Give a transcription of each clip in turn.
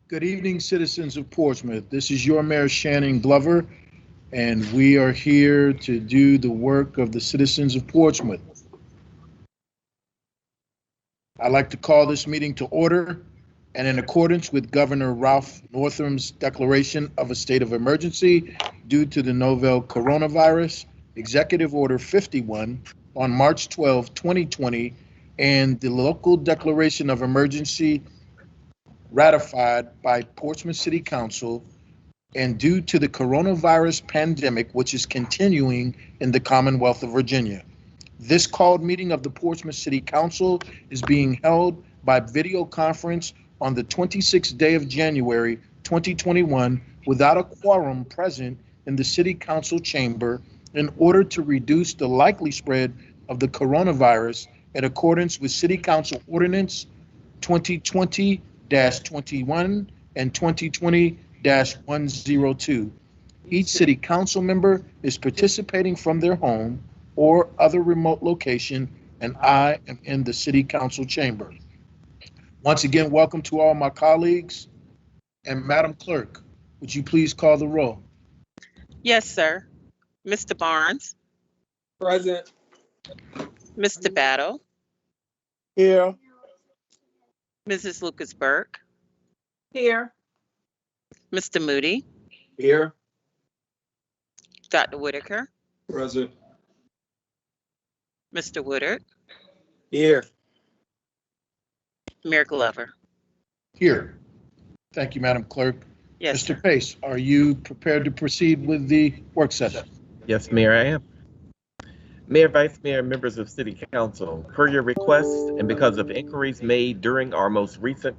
Good evening, citizens of Portsmouth. This is your Mayor Shannon Glover, and we are here to do the work of the citizens of Portsmouth. I'd like to call this meeting to order, and in accordance with Governor Ralph Northam's declaration of a state of emergency due to the novel coronavirus, Executive Order 51 on March 12, 2020, and the local declaration of emergency ratified by Portsmouth City Council, and due to the coronavirus pandemic, which is continuing in the Commonwealth of Virginia. This called meeting of the Portsmouth City Council is being held by video conference on the 26th day of January 2021 without a quorum present in the City Council chamber in order to reduce the likely spread of the coronavirus in accordance with City Council Ordinance 2020-21 and 2020-102. Each City Council member is participating from their home or other remote location, and I am in the City Council chamber. Once again, welcome to all my colleagues. And Madam Clerk, would you please call the roll? Yes, sir. Mr. Barnes. Present. Mr. Battle. Here. Mrs. Lucas Burke. Here. Mr. Moody. Here. Dr. Whitaker. Present. Mr. Woodard. Here. Mayor Glover. Here. Thank you, Madam Clerk. Yes, Mr. sir. Pace, are you prepared to proceed with the work session? Yes, Mayor, I am. Mayor, Vice Mayor, members of City Council, per your request and because of inquiries made during our most recent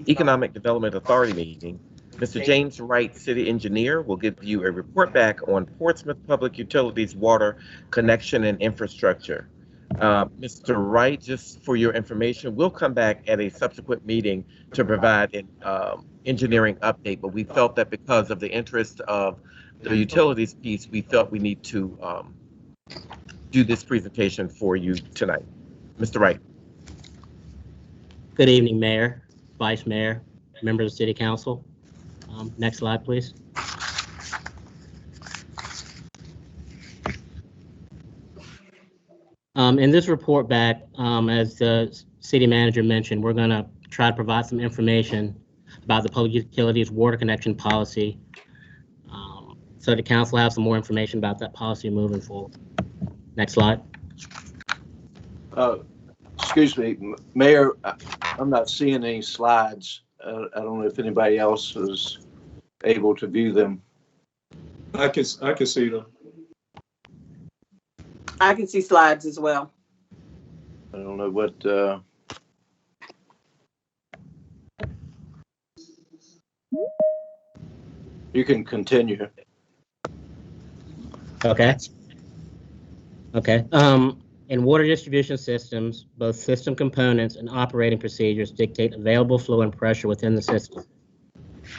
Economic Development Authority meeting, Mr. James Wright, City Engineer, will give you a report back on Portsmouth Public Utilities water connection and infrastructure. Mr. Wright, just for your information, we'll come back at a subsequent meeting to provide an engineering update, but we felt that because of the interest of the utilities piece, we felt we need to do this presentation for you tonight. Mr. Wright. Good evening, Mayor, Vice Mayor, members of City Council. Next slide, please. In this report back, as the city manager mentioned, we're going to try to provide some information about the public utilities water connection policy, so the council has some more information about that policy moving forward. Next slide. Excuse me, Mayor, I'm not seeing any slides. I don't know if anybody else is able to view them. I can see them. I can see slides as well. I don't know what. You can continue. Okay. In water distribution systems, both system components and operating procedures dictate available flow and pressure within the system.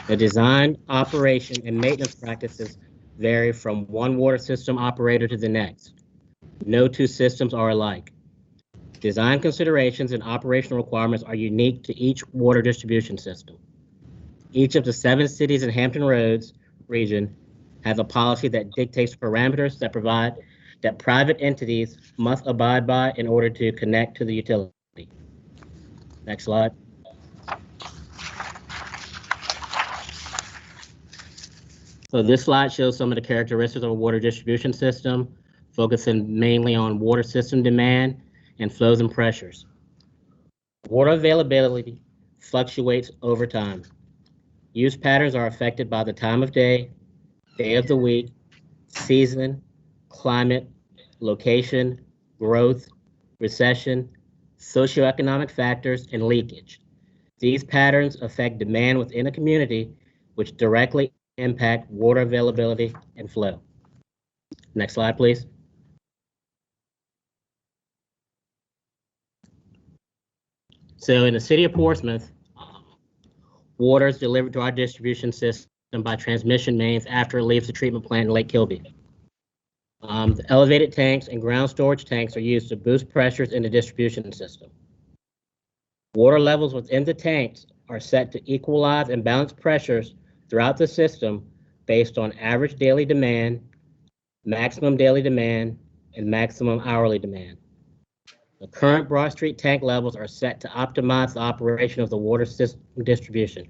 The design, operation, and maintenance practices vary from one water system operator to the next. No two systems are alike. Design considerations and operational requirements are unique to each water distribution system. Each of the 7 cities in Hampton Roads region has a policy that dictates parameters that private entities must abide by in order to connect to the utility. Next slide. So this slide shows some of the characteristics of a water distribution system, focusing mainly on water system demand and flows and pressures. Water availability fluctuates over time. Use patterns are affected by the time of day of the week, season, climate, location, growth, recession, socioeconomic factors, and leakage. These patterns affect demand within a community, which directly impact water availability and flow. Next slide, please. So in the city of Portsmouth, water is delivered to our distribution system by transmission mains after it leaves the treatment plant in Lake Kilby. The elevated tanks and ground storage tanks are used to boost pressures in the distribution system. Water levels within the tanks are set to equalize and balance pressures throughout the system based on average daily demand, maximum daily demand, and maximum hourly demand. The current Broad Street tank levels are set to optimize the operation of the water system distribution.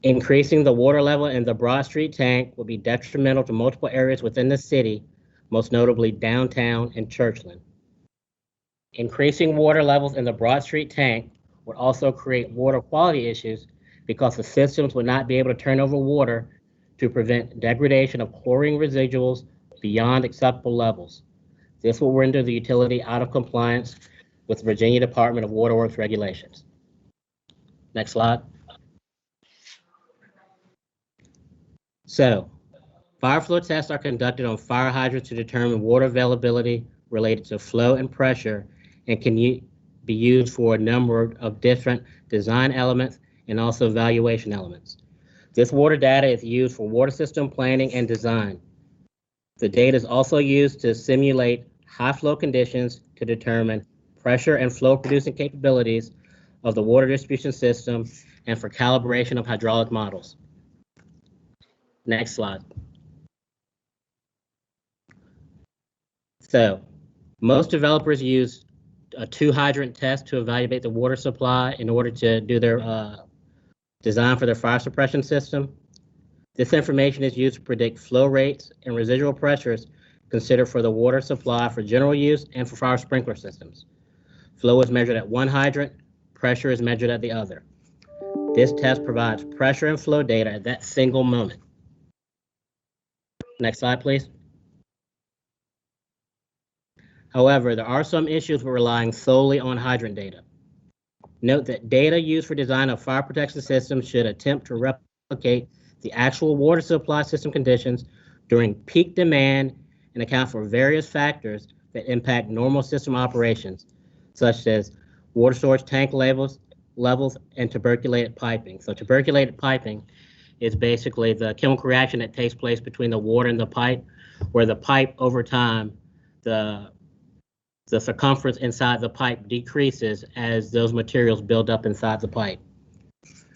Increasing the water level in the Broad Street tank will be detrimental to multiple areas within the city, most notably downtown and Churchland. Increasing water levels in the Broad Street tank would also create water quality issues because the systems would not be able to turn over water to prevent degradation of chlorine residuals beyond acceptable levels. This will render the utility out of compliance with Virginia Department of Water Works regulations. Next slide. So, fire flow tests are conducted on fire hydrants to determine water availability related to flow and pressure and can be used for a number of different design elements and also evaluation elements. This water data is used for water system planning and design. The data is also used to simulate high flow conditions to determine pressure and flow producing capabilities of the water distribution system and for calibration of hydraulic models. Next slide. So, most developers use a 2-hydrant test to evaluate the water supply in order to do their design for their fire suppression system. This information is used to predict flow rates and residual pressures considered for the water supply for general use and for fire sprinkler systems. Flow is measured at one hydrant, pressure is measured at the other. This test provides pressure and flow data at that single moment. Next slide, please. However, there are some issues with relying solely on hydrant data. Note that data used for design of fire protection systems should attempt to replicate the actual water supply system conditions during peak demand and account for various factors that impact normal system operations, such as water storage tank levels, and tuberculated piping. So tuberculated piping is basically the chemical reaction that takes place between the water and the pipe, where the pipe over time, the circumference inside the pipe decreases as those materials build up inside the pipe.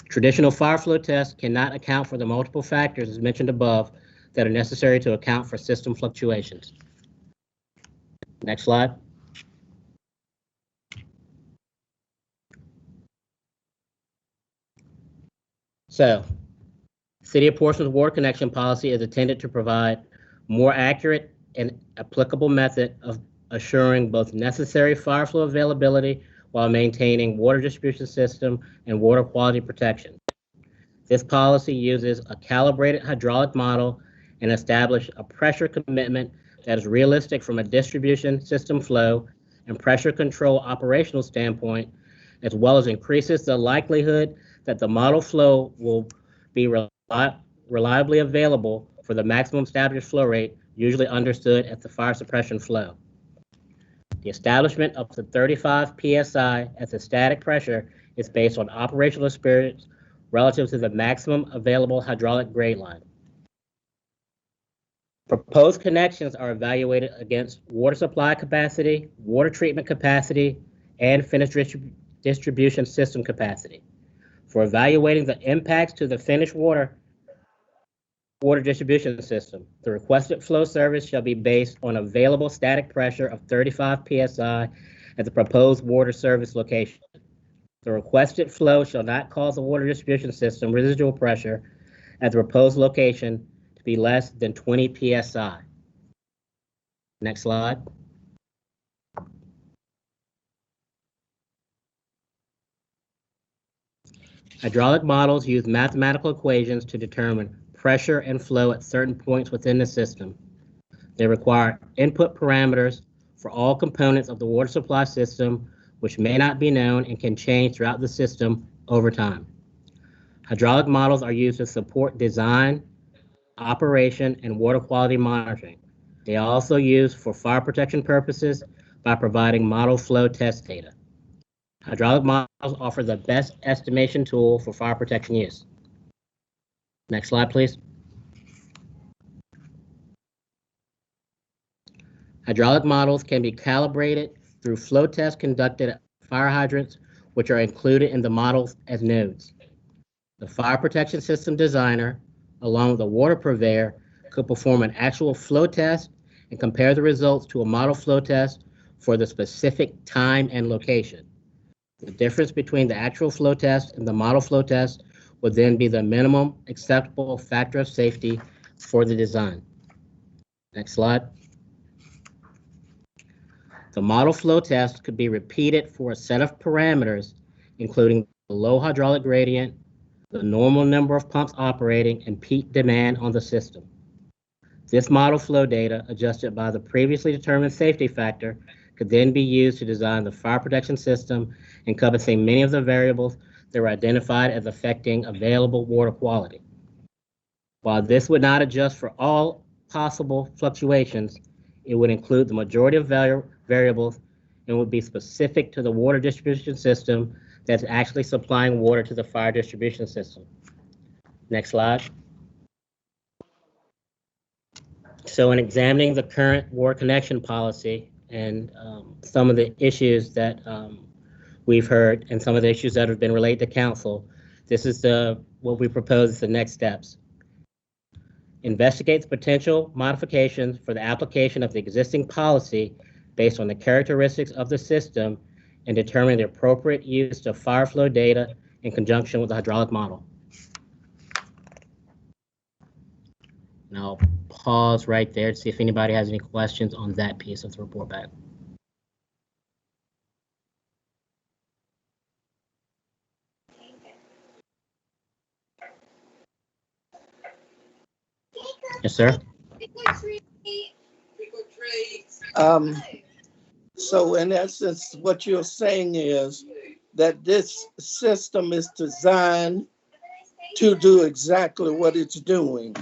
Traditional fire flow tests cannot account for the multiple factors as mentioned above that are necessary to account for system fluctuations. Next slide. So, City of Portsmouth water connection policy is intended to provide more accurate and applicable method of assuring both necessary fire flow availability while maintaining water distribution system and water quality protection. This policy uses a calibrated hydraulic model and establishes a pressure commitment that is realistic from a distribution system flow and pressure control operational standpoint, as well as increases the likelihood that the model flow will be reliably available for the maximum established flow rate, usually understood as the fire suppression flow. The establishment of the 35 psi as a static pressure is based on operational experience relative to the maximum available hydraulic grade line. Proposed connections are evaluated against water supply capacity, water treatment capacity, and finished distribution system capacity. For evaluating the impacts to the finished water distribution system, the requested flow service shall be based on available static pressure of 35 psi at the proposed water service location. The requested flow shall not cause the water distribution system residual pressure at the proposed location to be less than 20 psi. Next slide. Hydraulic models use mathematical equations to determine pressure and flow at certain points within the system. They require input parameters for all components of the water supply system, which may not be known and can change throughout the system over time. Hydraulic models are used to support design, operation, and water quality monitoring. They are also used for fire protection purposes by providing model flow test data. Hydraulic models offer the best estimation tool for fire protection use. Next slide, please. Hydraulic models can be calibrated through flow tests conducted at fire hydrants which are included in the models as nodes. The fire protection system designer, along with a water purveyor, could perform an actual flow test and compare the results to a model flow test for the specific time and location. The difference between the actual flow test and the model flow test would then be the minimum acceptable factor of safety for the design. Next slide. The model flow test could be repeated for a set of parameters, including the low hydraulic gradient, the normal number of pumps operating, and peak demand on the system. This model flow data, adjusted by the previously determined safety factor, could then be used to design the fire protection system, encompassing many of the variables that were identified as affecting available water quality. While this would not adjust for all possible fluctuations, it would include the majority of variables and would be specific to the water distribution system that's actually supplying water to the fire distribution system. Next slide. So in examining the current water connection policy and some of the issues that we've heard and some of the issues that have been relayed to council, this is what we propose as the next steps. Investigates potential modifications for the application of the existing policy based on the characteristics of the system and determine the appropriate use of fire flow data in conjunction with the hydraulic model. And I'll pause right there to see if anybody has any questions on that piece of the report back. Yes, sir. So in essence, what you're saying is that this system is designed to do exactly what it's doing.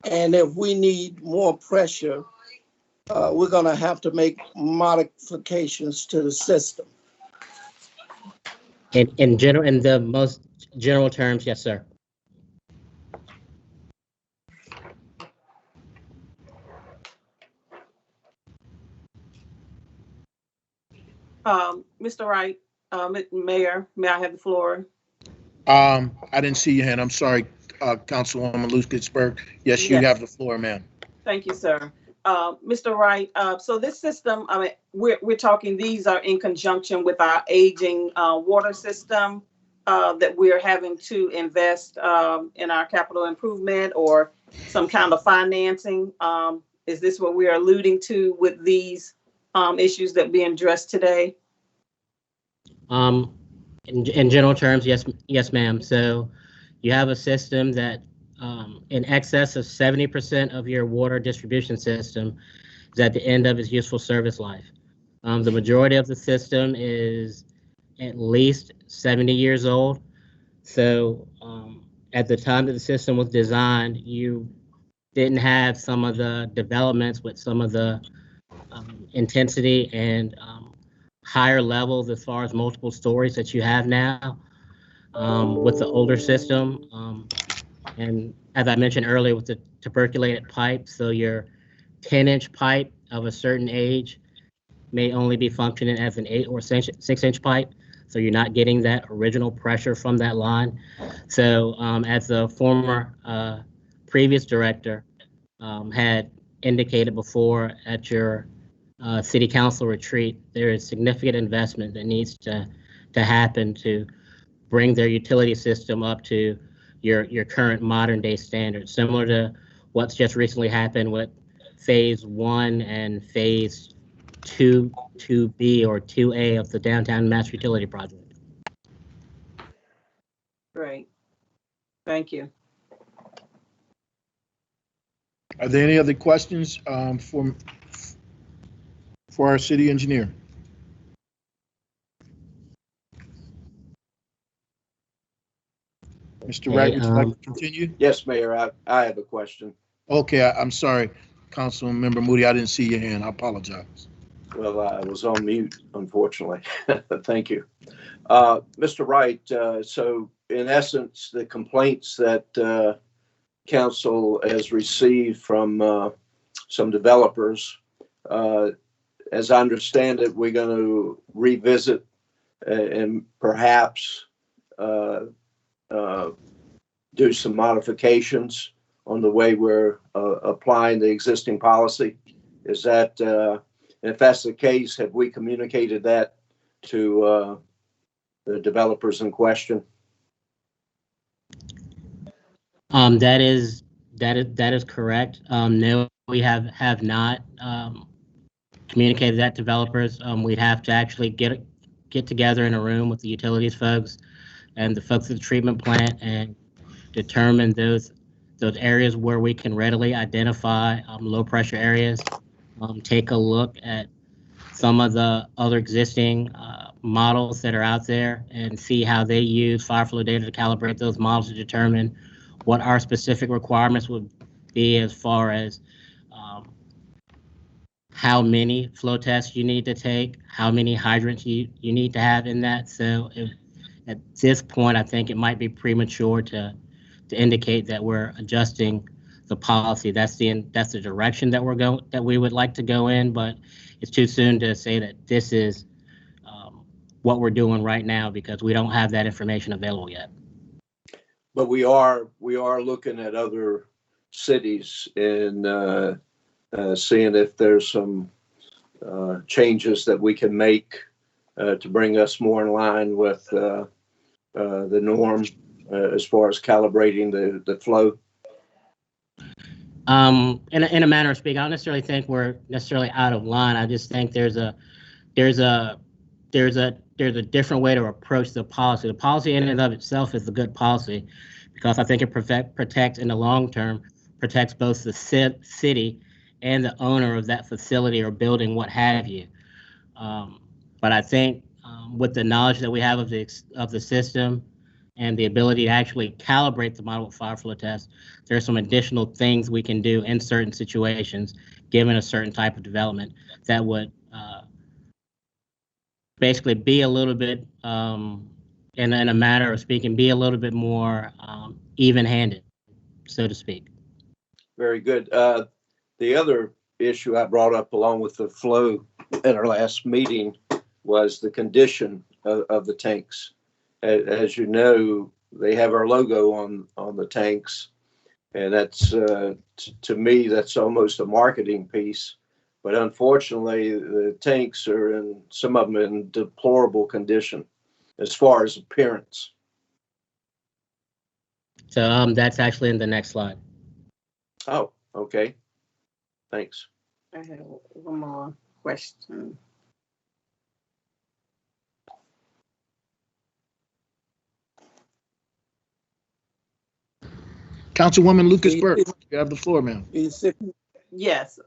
And if we need more pressure, we're going to have to make modifications to the system. In general, in the most general terms, yes, sir. Mr. Wright, Mayor, may I have the floor? I didn't see your hand. I'm sorry, Councilwoman Lucasberg. Yes, you have the floor, ma'am. Thank you, sir. Mr. Wright, so this system, I mean, we're talking, these are in conjunction with our aging water system that we're having to invest in our capital improvement or some kind of financing. Is this what we're alluding to with these issues that being addressed today? In general terms, yes, ma'am. So you have a system that in excess of 70% of your water distribution system is at the end of its useful service life. The majority of the system is at least 70 years old. So at the time that the system was designed, you didn't have some of the developments with some of the intensity and higher levels as far as multiple stories that you have now with the older system. And as I mentioned earlier, with the tuberculated pipe, so your 10-inch pipe of a certain age may only be functioning as an 8 or 6-inch pipe. So you're not getting that original pressure from that line. So as the former previous director had indicated before at your city council retreat, there is significant investment that needs to happen to bring their utility system up to your current modern day standards, similar to what's just recently happened with phase 1 and phase 2B or 2A of the downtown master utility project. Great. Thank you. Are there any other questions for our city engineer? Mr. Wright, would you like to continue? Yes, Mayor, I have a question. Okay, I'm sorry, Councilmember Moody, I didn't see your hand. I apologize. Well, I was on mute, unfortunately. Thank you. Mr. Wright, so in essence, the complaints that council has received from some developers, as I understand it, we're going to revisit and perhaps do some modifications on the way we're applying the existing policy? Is that, if that's the case, have we communicated that to the developers in question? That is correct. No, we have not communicated that to developers. We'd have to actually get together in a room with the utilities folks and the folks at the treatment plant and determine those areas where we can readily identify low pressure areas. Take a look at some of the other existing models that are out there and see how they use fire flow data to calibrate those models to determine what our specific requirements would be as far as how many flow tests you need to take, how many hydrants you need to have in that. So at this point, I think it might be premature to indicate that we're adjusting the policy. That's the direction that we would like to go in, but it's too soon to say that this is what we're doing right now because we don't have that information available yet. But we are looking at other cities and seeing if there's some changes that we can make to bring us more in line with the norm as far as calibrating the flow. In a manner of speaking, I don't necessarily think we're necessarily out of line. I just think there's a different way to approach the policy. The policy in and of itself is a good policy because I think it protects in the long term, protects both the city and the owner of that facility or building, what have you. But I think with the knowledge that we have of the system and the ability to actually calibrate the model with fire flow tests, there are some additional things we can do in certain situations, given a certain type of development that would basically be a little bit, in a matter of speaking, be a little bit more even-handed, so to speak. Very good. The other issue I brought up along with the flow at our last meeting was the condition of the tanks. As you know, they have our logo on the tanks, and that's to me that's almost a marketing piece. But unfortunately, the tanks are some of them in deplorable condition as far as appearance. So that's actually in the next slide. Oh, okay. Thanks. I have one more question. Councilwoman Lucas Burke, you have the floor, ma'am. Yes,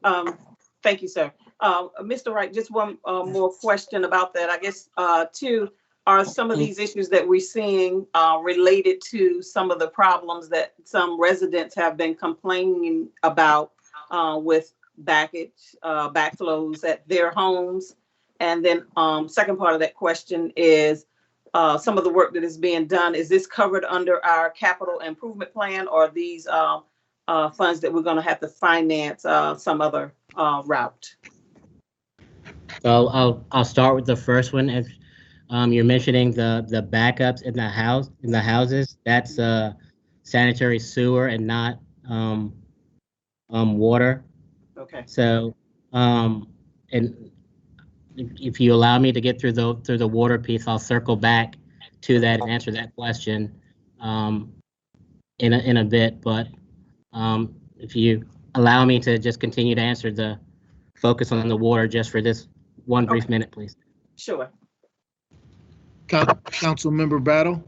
thank you, sir. Mr. Wright, just one more question about that. I guess two, are some of these issues that we're seeing related to some of the problems that some residents have been complaining about with backflows at their homes? And then second part of that question is some of the work that is being done, is this covered under our capital improvement plan, or these funds that we're going to have to finance some other route? So I'll start with the first one. If you're mentioning the backups in the houses, that's sanitary sewer and not water. Okay. So and if you allow me to get through the water piece, I'll circle back to that and answer that question in a bit. But if you allow me to just continue to answer the focus on the water just for this one brief minute, please. Sure. Councilmember Battle,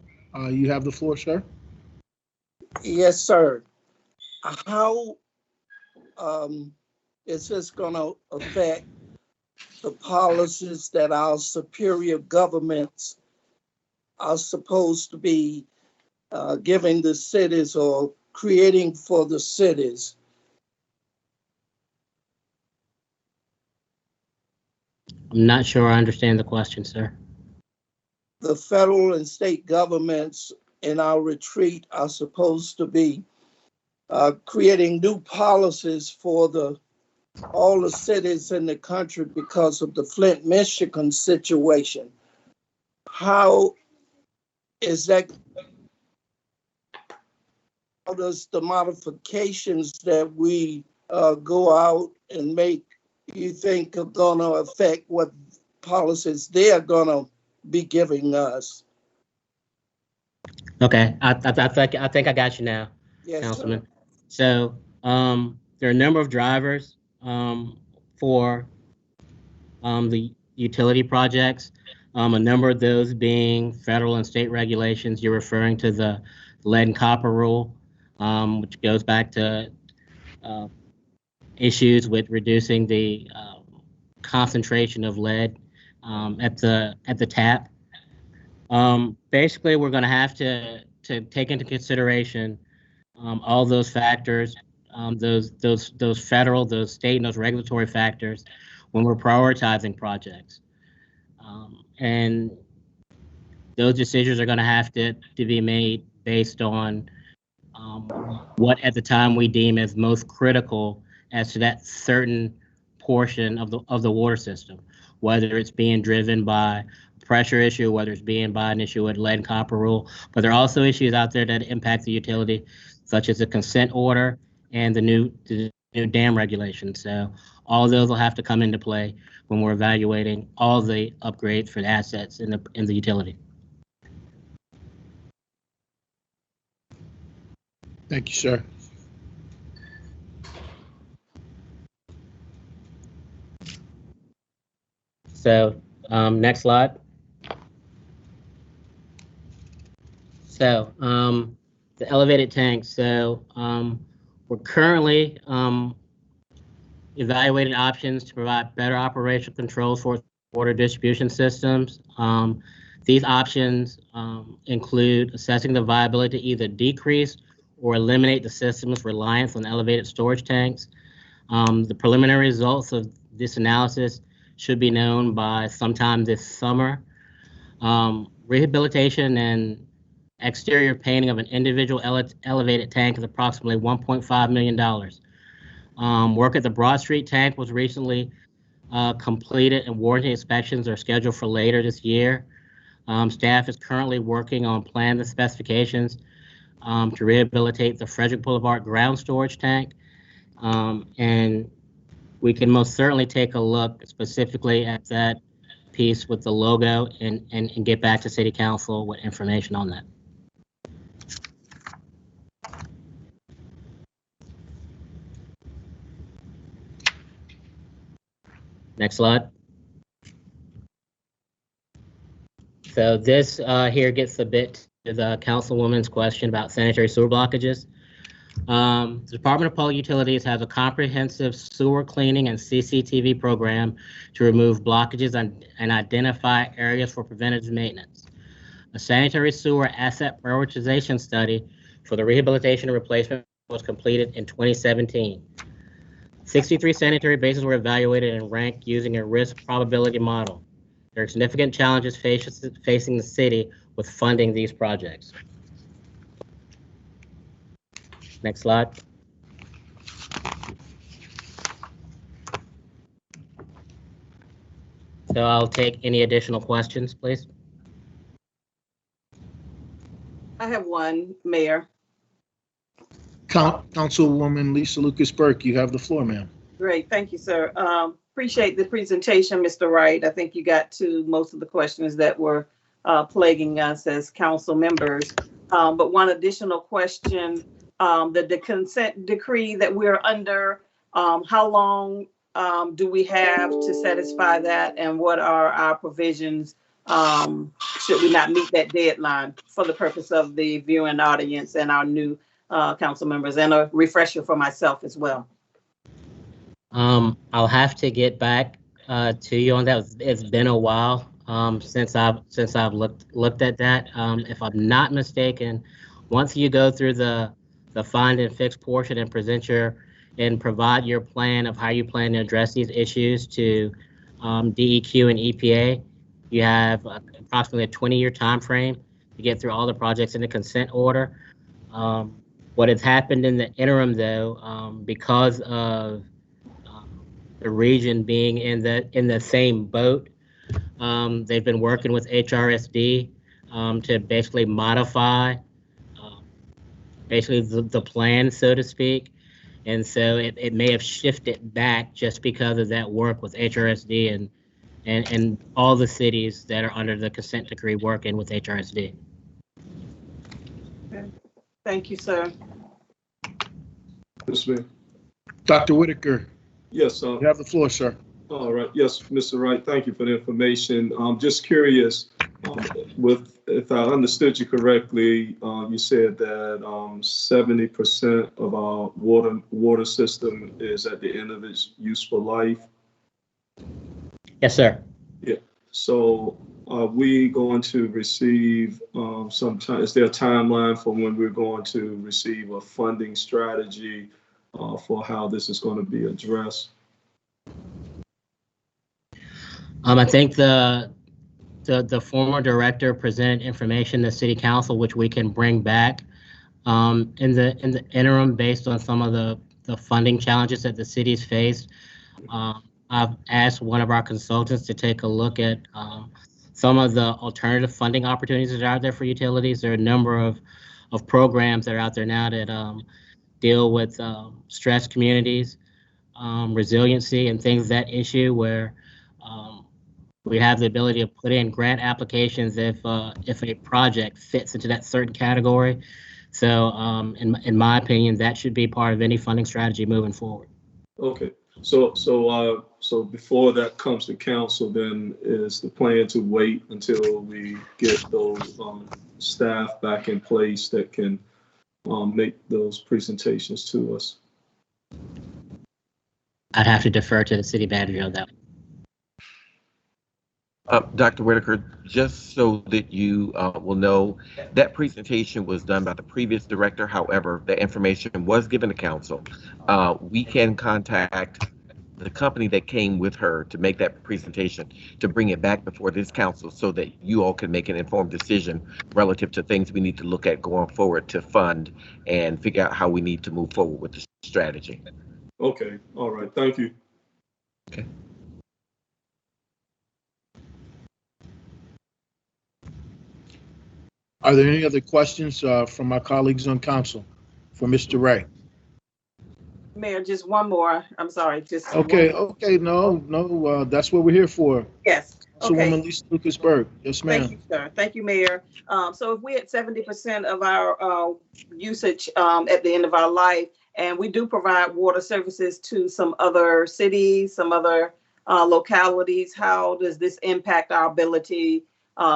you have the floor, sir. Yes, sir. How is this going to affect the policies that our superior governments are supposed to be giving the cities or creating for the cities? I'm not sure I understand the question, sir. The federal and state governments in our retreat are supposed to be creating new policies for all the cities in the country because of the Flint, Michigan situation. how is that, how does the modifications that we go out and make, you think are gonna affect what policies they are gonna be giving us? Okay, I think I got you now, Yes, Councilman. sir. So there are a number of drivers for the utility projects. A number of those being federal and state regulations. You're referring to the lead and copper rule, which goes back to issues with reducing the concentration of lead at the tap. Basically, we're going to have to take into consideration all those factors, those federal, those state, and those regulatory factors when we're prioritizing projects. And those decisions are going to have to be made based on what at the time we deem as most critical as to that certain portion of the water system, whether it's being driven by a pressure issue, whether it's being by an issue with lead and copper rule. But there are also issues out there that impact the utility, such as the consent order and the new dam regulation. So all of those will have to come into play when we're evaluating all the upgrades for the assets in the utility. Thank you, sir. So next slide. So the elevated tanks. So we're currently evaluating options to provide better operational controls for water distribution systems. These options include assessing the viability to either decrease or eliminate the system's reliance on elevated storage tanks. The preliminary results of this analysis should be known by sometime this summer. Rehabilitation and exterior painting of an individual elevated tank is approximately $1.5 million. Work at the Broad Street tank was recently completed, and warranty inspections are scheduled for later this year. Staff is currently working on plans and specifications to rehabilitate the Frederick Boulevard ground storage tank. And we can most certainly take a look specifically at that piece with the logo and get back to City Council with information on that. Next slide. So this here gets a bit to the Councilwoman's question about sanitary sewer blockages. The Department of Public Utilities has a comprehensive sewer cleaning and CCTV program to remove blockages and identify areas for preventative maintenance. A sanitary sewer asset prioritization study for the rehabilitation and replacement was completed in 2017. 63 sanitary basins were evaluated and ranked using a risk probability model. There are significant challenges facing the city with funding these projects. Next slide. So I'll take any additional questions, please. I have one, Mayor. Councilwoman Lisa Lucas Burke, you have the floor, ma'am. Great, thank you, sir. Appreciate the presentation, Mr. Wright. I think you got to most of the questions that were plaguing us as council members. But one additional question, the consent decree that we're under, how long do we have to satisfy that, and what are our provisions should we not meet that deadline, for the purpose of the viewing audience and our new council members, and a refresher for myself as well? I'll have to get back to you on that. It's been a while since I've looked at that. If I'm not mistaken, once you go through the find and fix portion and provide your plan of how you plan to address these issues to DEQ and EPA, you have approximately a 20-year time frame to get through all the projects in the consent order. What has happened in the interim, though, because of the region being in the same boat, They've been working with HRSD to basically modify basically the plan, so to speak. And so it may have shifted back just because of that work with HRSD and all the cities that are under the consent decree working with HRSD. Okay. Thank you, sir. Yes, ma'am. Dr. Whitaker, Yes, you have the floor, sir. all right. Yes, Mr. Wright, thank you for the information. I'm just curious, if I understood you correctly, you said that 70% of our water system is at the end of its useful life. Yes, sir. Yeah. So are we going to receive sometime? Is there a timeline for when we're going to receive a funding strategy for how this is going to be addressed? I think the former director presented information to City Council, which we can bring back in the interim based on some of the funding challenges that the city's faced. I've asked one of our consultants to take a look at some of the alternative funding opportunities that are out there for utilities. There are a number of programs that are out there now that deal with stressed communities, resiliency, and things of that issue where we have the ability to put in grant applications if a project fits into that certain category. So in my opinion, that should be part of any funding strategy moving forward. Okay. So before that comes to council, then is the plan to wait until we get those staff back in place that can make those presentations to us? I'd have to defer to the city manager on that. Dr. Whitaker, just so that you will know, that presentation was done by the previous director. However, the information was given to council. We can contact the company that came with her to make that presentation to bring it back before this council so that you all can make an informed decision relative to things we need to look at going forward to fund and figure out how we need to move forward with the strategy. Okay. All right. Thank you. Okay. Are there any other questions from my colleagues on council for Mr. Ray? Mayor, just one more. I'm sorry. Just Okay, one. okay, no, that's what we're here for. Yes. So Okay. Woman Lisa Lucas-Burke. Yes, ma'am. Thank you, sir. Thank you, Mayor. So if we had 70% of our usage at the end of our life, and we do provide water services to some other cities, some other localities, how does this impact our ability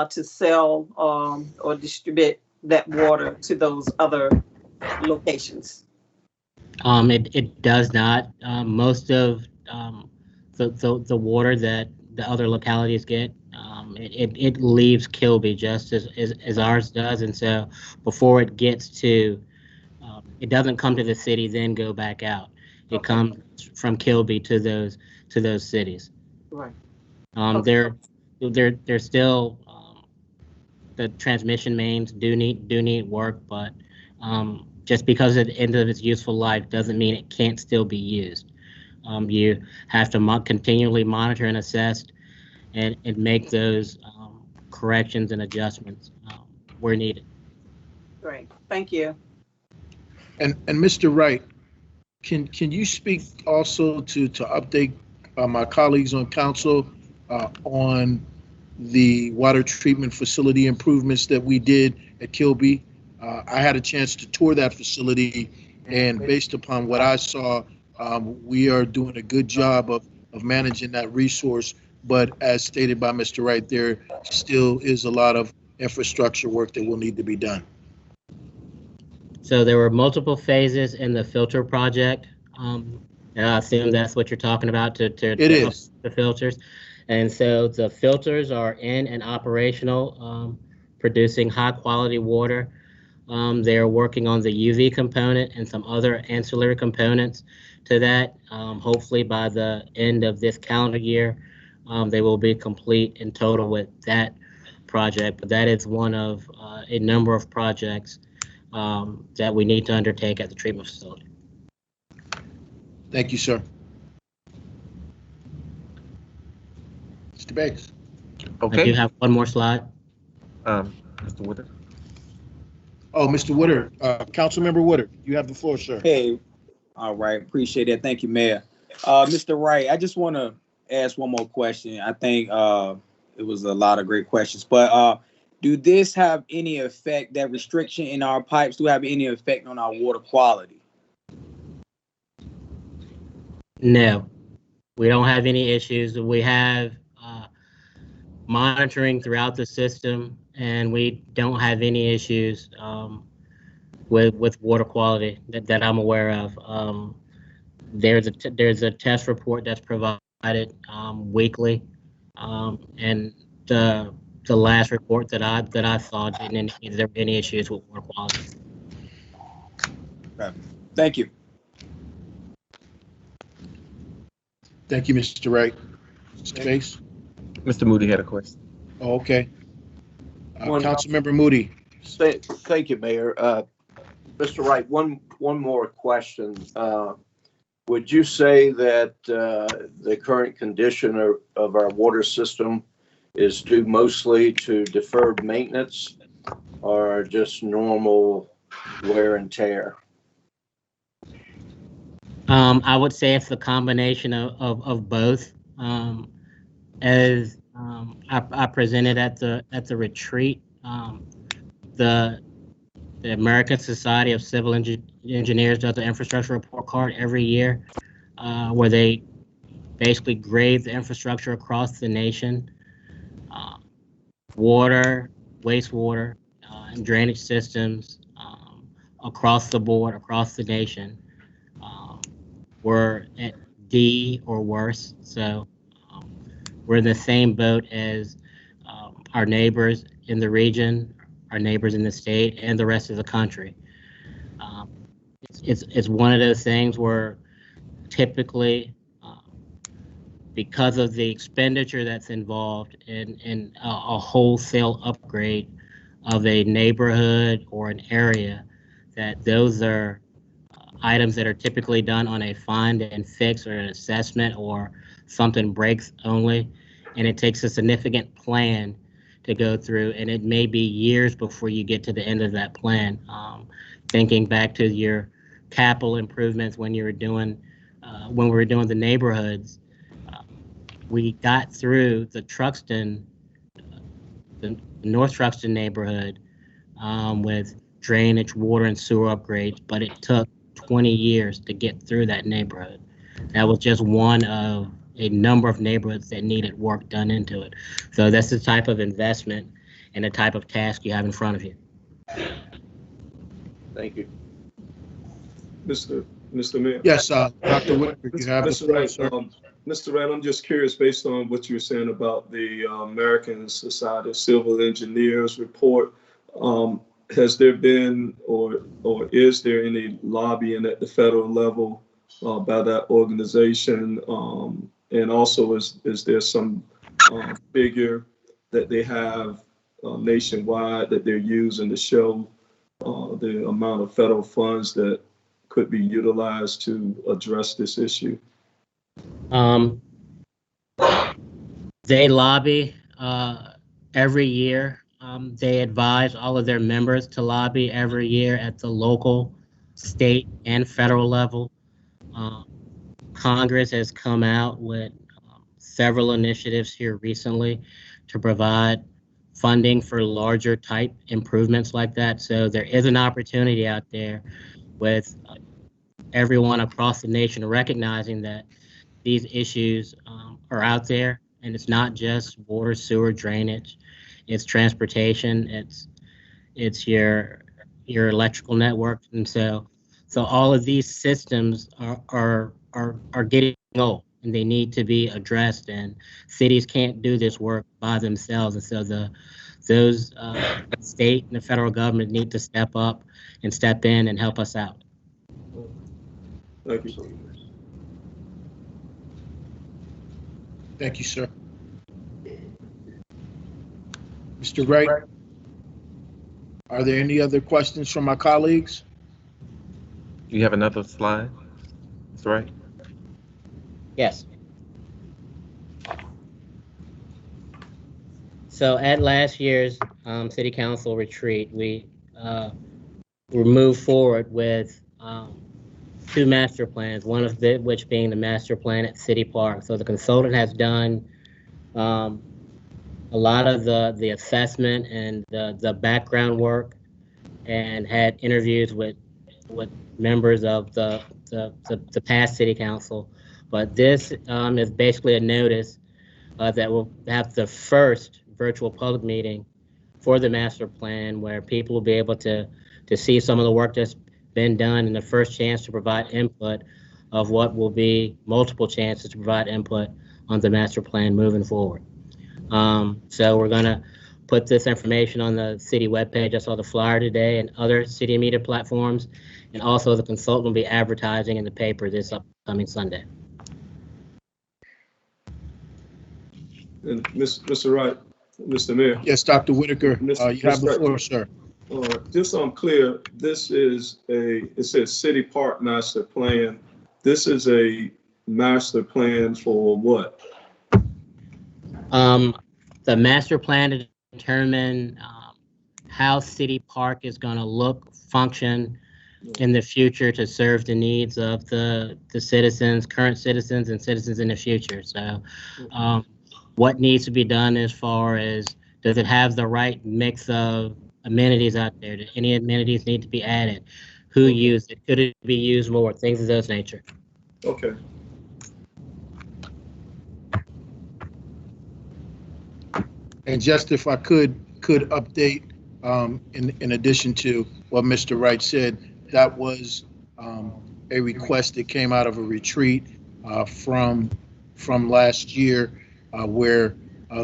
to sell or distribute that water to those other locations? It does not. Most of the water that the other localities get, it leaves Kilby just as ours does, and so before it gets to, it doesn't come to the city then go back out. It Okay. comes from Kilby to those cities. Right. Okay. They're still the transmission mains do need work, but just because at the end of its useful life doesn't mean it can't still be used. You have to continually monitor and assess and make those corrections and adjustments where needed. Great. Thank you. And Mr. Wright, can you speak also to update my colleagues on council on the water treatment facility improvements that we did at Kilby? I had a chance to tour that facility, and based upon what I saw, we are doing a good job of managing that resource. But as stated by Mr. Wright, there still is a lot of infrastructure work that will need to be done. So there were multiple phases in the filter project. And I assume that's what you're talking about to It is. the filters. And so the filters are in and operational, producing high quality water. They're working on the UV component and some other ancillary components to that. Hopefully by the end of this calendar year, they will be complete in total with that project. But that is one of a number of projects that we need to undertake at the treatment facility. Thank you, sir. Mr. Bates. I do Okay, have one more slide. Mr. Woodard. Oh, Mr. Woodard, Councilmember Woodard, you have the floor, sir. Hey, all right, appreciate that. Thank you, Mayor. Mr. Wright, I just want to ask one more question. I think it was a lot of great questions, but do this have any effect, that restriction in our pipes, do have any effect on our water quality? No, we don't have any issues. We have monitoring throughout the system, and we don't have any issues with water quality that I'm aware of. There's a test report that's provided weekly, and the last report that I saw didn't indicate there were any issues with water quality. Okay. Thank you. Thank you, Mr. Wright. Space? Mr. Moody had a question. Oh, okay. One- Councilmember Moody. Thank you, Mayor. Mr. Wright, one more question. Would you say that the current condition of our water system is due mostly to deferred maintenance or just normal wear and tear? I would say it's a combination of both. As I presented at the retreat, the American Society of Civil Engineers does an infrastructure report card every year, where they basically grade the infrastructure across the nation, water, wastewater, and drainage systems across the board, across the nation. We're at D or worse, so we're in the same boat as our neighbors in the region, our neighbors in the state, and the rest of the country. It's one of those things where typically, because of the expenditure that's involved in a wholesale upgrade of a neighborhood or an area, that those are items that are typically done on a find and fix or an assessment or something breaks only, and it takes a significant plan to go through, and it may be years before you get to the end of that plan. Thinking back to your capital improvements when you were doing, when we were doing the neighborhoods, we got through the Truxton, the North Truxton neighborhood with drainage, water, and sewer upgrades, but it took 20 years to get through that neighborhood. That was just one of a number of neighborhoods that needed work done into it. So that's the type of investment and the type of task you have in front of you. Thank you. Mr. Mayor. Yes, Dr. Woodard, you have the Mr. floor, Wright, sir. Mr. Wright, I'm just curious, based on what you were saying about the American Society of Civil Engineers report, has there been or is there any lobbying at the federal level by that organization? And also, is there some figure that they have nationwide that they're using to show the amount of federal funds that could be utilized to address this issue? They lobby every year. They advise all of their members to lobby every year at the local, state, and federal level. Congress has come out with several initiatives here recently to provide funding for larger type improvements like that. So there is an opportunity out there with everyone across the nation recognizing that these issues are out there, and it's not just water, sewer, drainage, it's transportation, it's your electrical network, and so all of these systems are getting old, and they need to be addressed, and cities can't do this work by themselves, and so those state and the federal government need to step up and step in and help us out. Thank you. Thank you, sir. Mr. Wright, are there any other questions from my colleagues? Do you have another slide? That's right. Yes. So at last year's city council retreat, we moved forward with 2 master plans, one of which being the master plan at City Park. So the consultant has done a lot of the assessment and the background work, and had interviews with members of the past city council. But this is basically a notice that we'll have the first virtual public meeting for the master plan, where people will be able to see some of the work that's been done, and the first chance to provide input of what will be multiple chances to provide input on the master plan moving forward. So we're gonna put this information on the city webpage. I saw the flyer today, and other city media platforms, and also the consultant will be advertising in the paper this upcoming Sunday. And Mr. Wright, Mr. Mayor. Yes, Dr. Whitaker, you have the floor, sir. Just so I'm clear, this is it says City Park Master Plan. This is a master plan for what? The master plan to determine how City Park is going to look, function in the future to serve the needs of the citizens, current citizens, and citizens in the future. So what needs to be done as far as, does it have the right mix of amenities out there? Do any amenities need to be added? Who used it? Could it be used more? Things of those nature. Okay. And just if I could update, in addition to what Mr. Wright said, that was a request that came out of a retreat from last year, where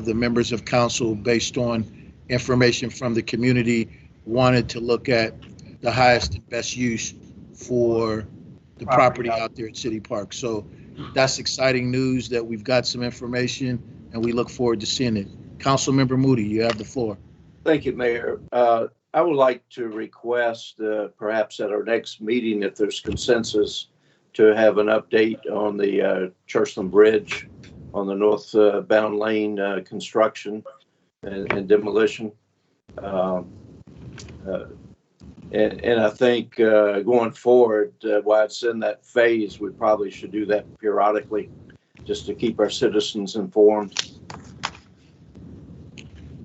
the members of council, based on information from the community, wanted to look at the highest and best use for the property out there at City Park. So that's exciting news that we've got some information, and we look forward to seeing it. Councilmember Moody, you have the floor. Thank you, Mayor. I would like to request, perhaps at our next meeting, if there's consensus, to have an update on the Churchland Bridge on the northbound lane construction and demolition. And I think going forward, while it's in that phase, we probably should do that periodically, just to keep our citizens informed.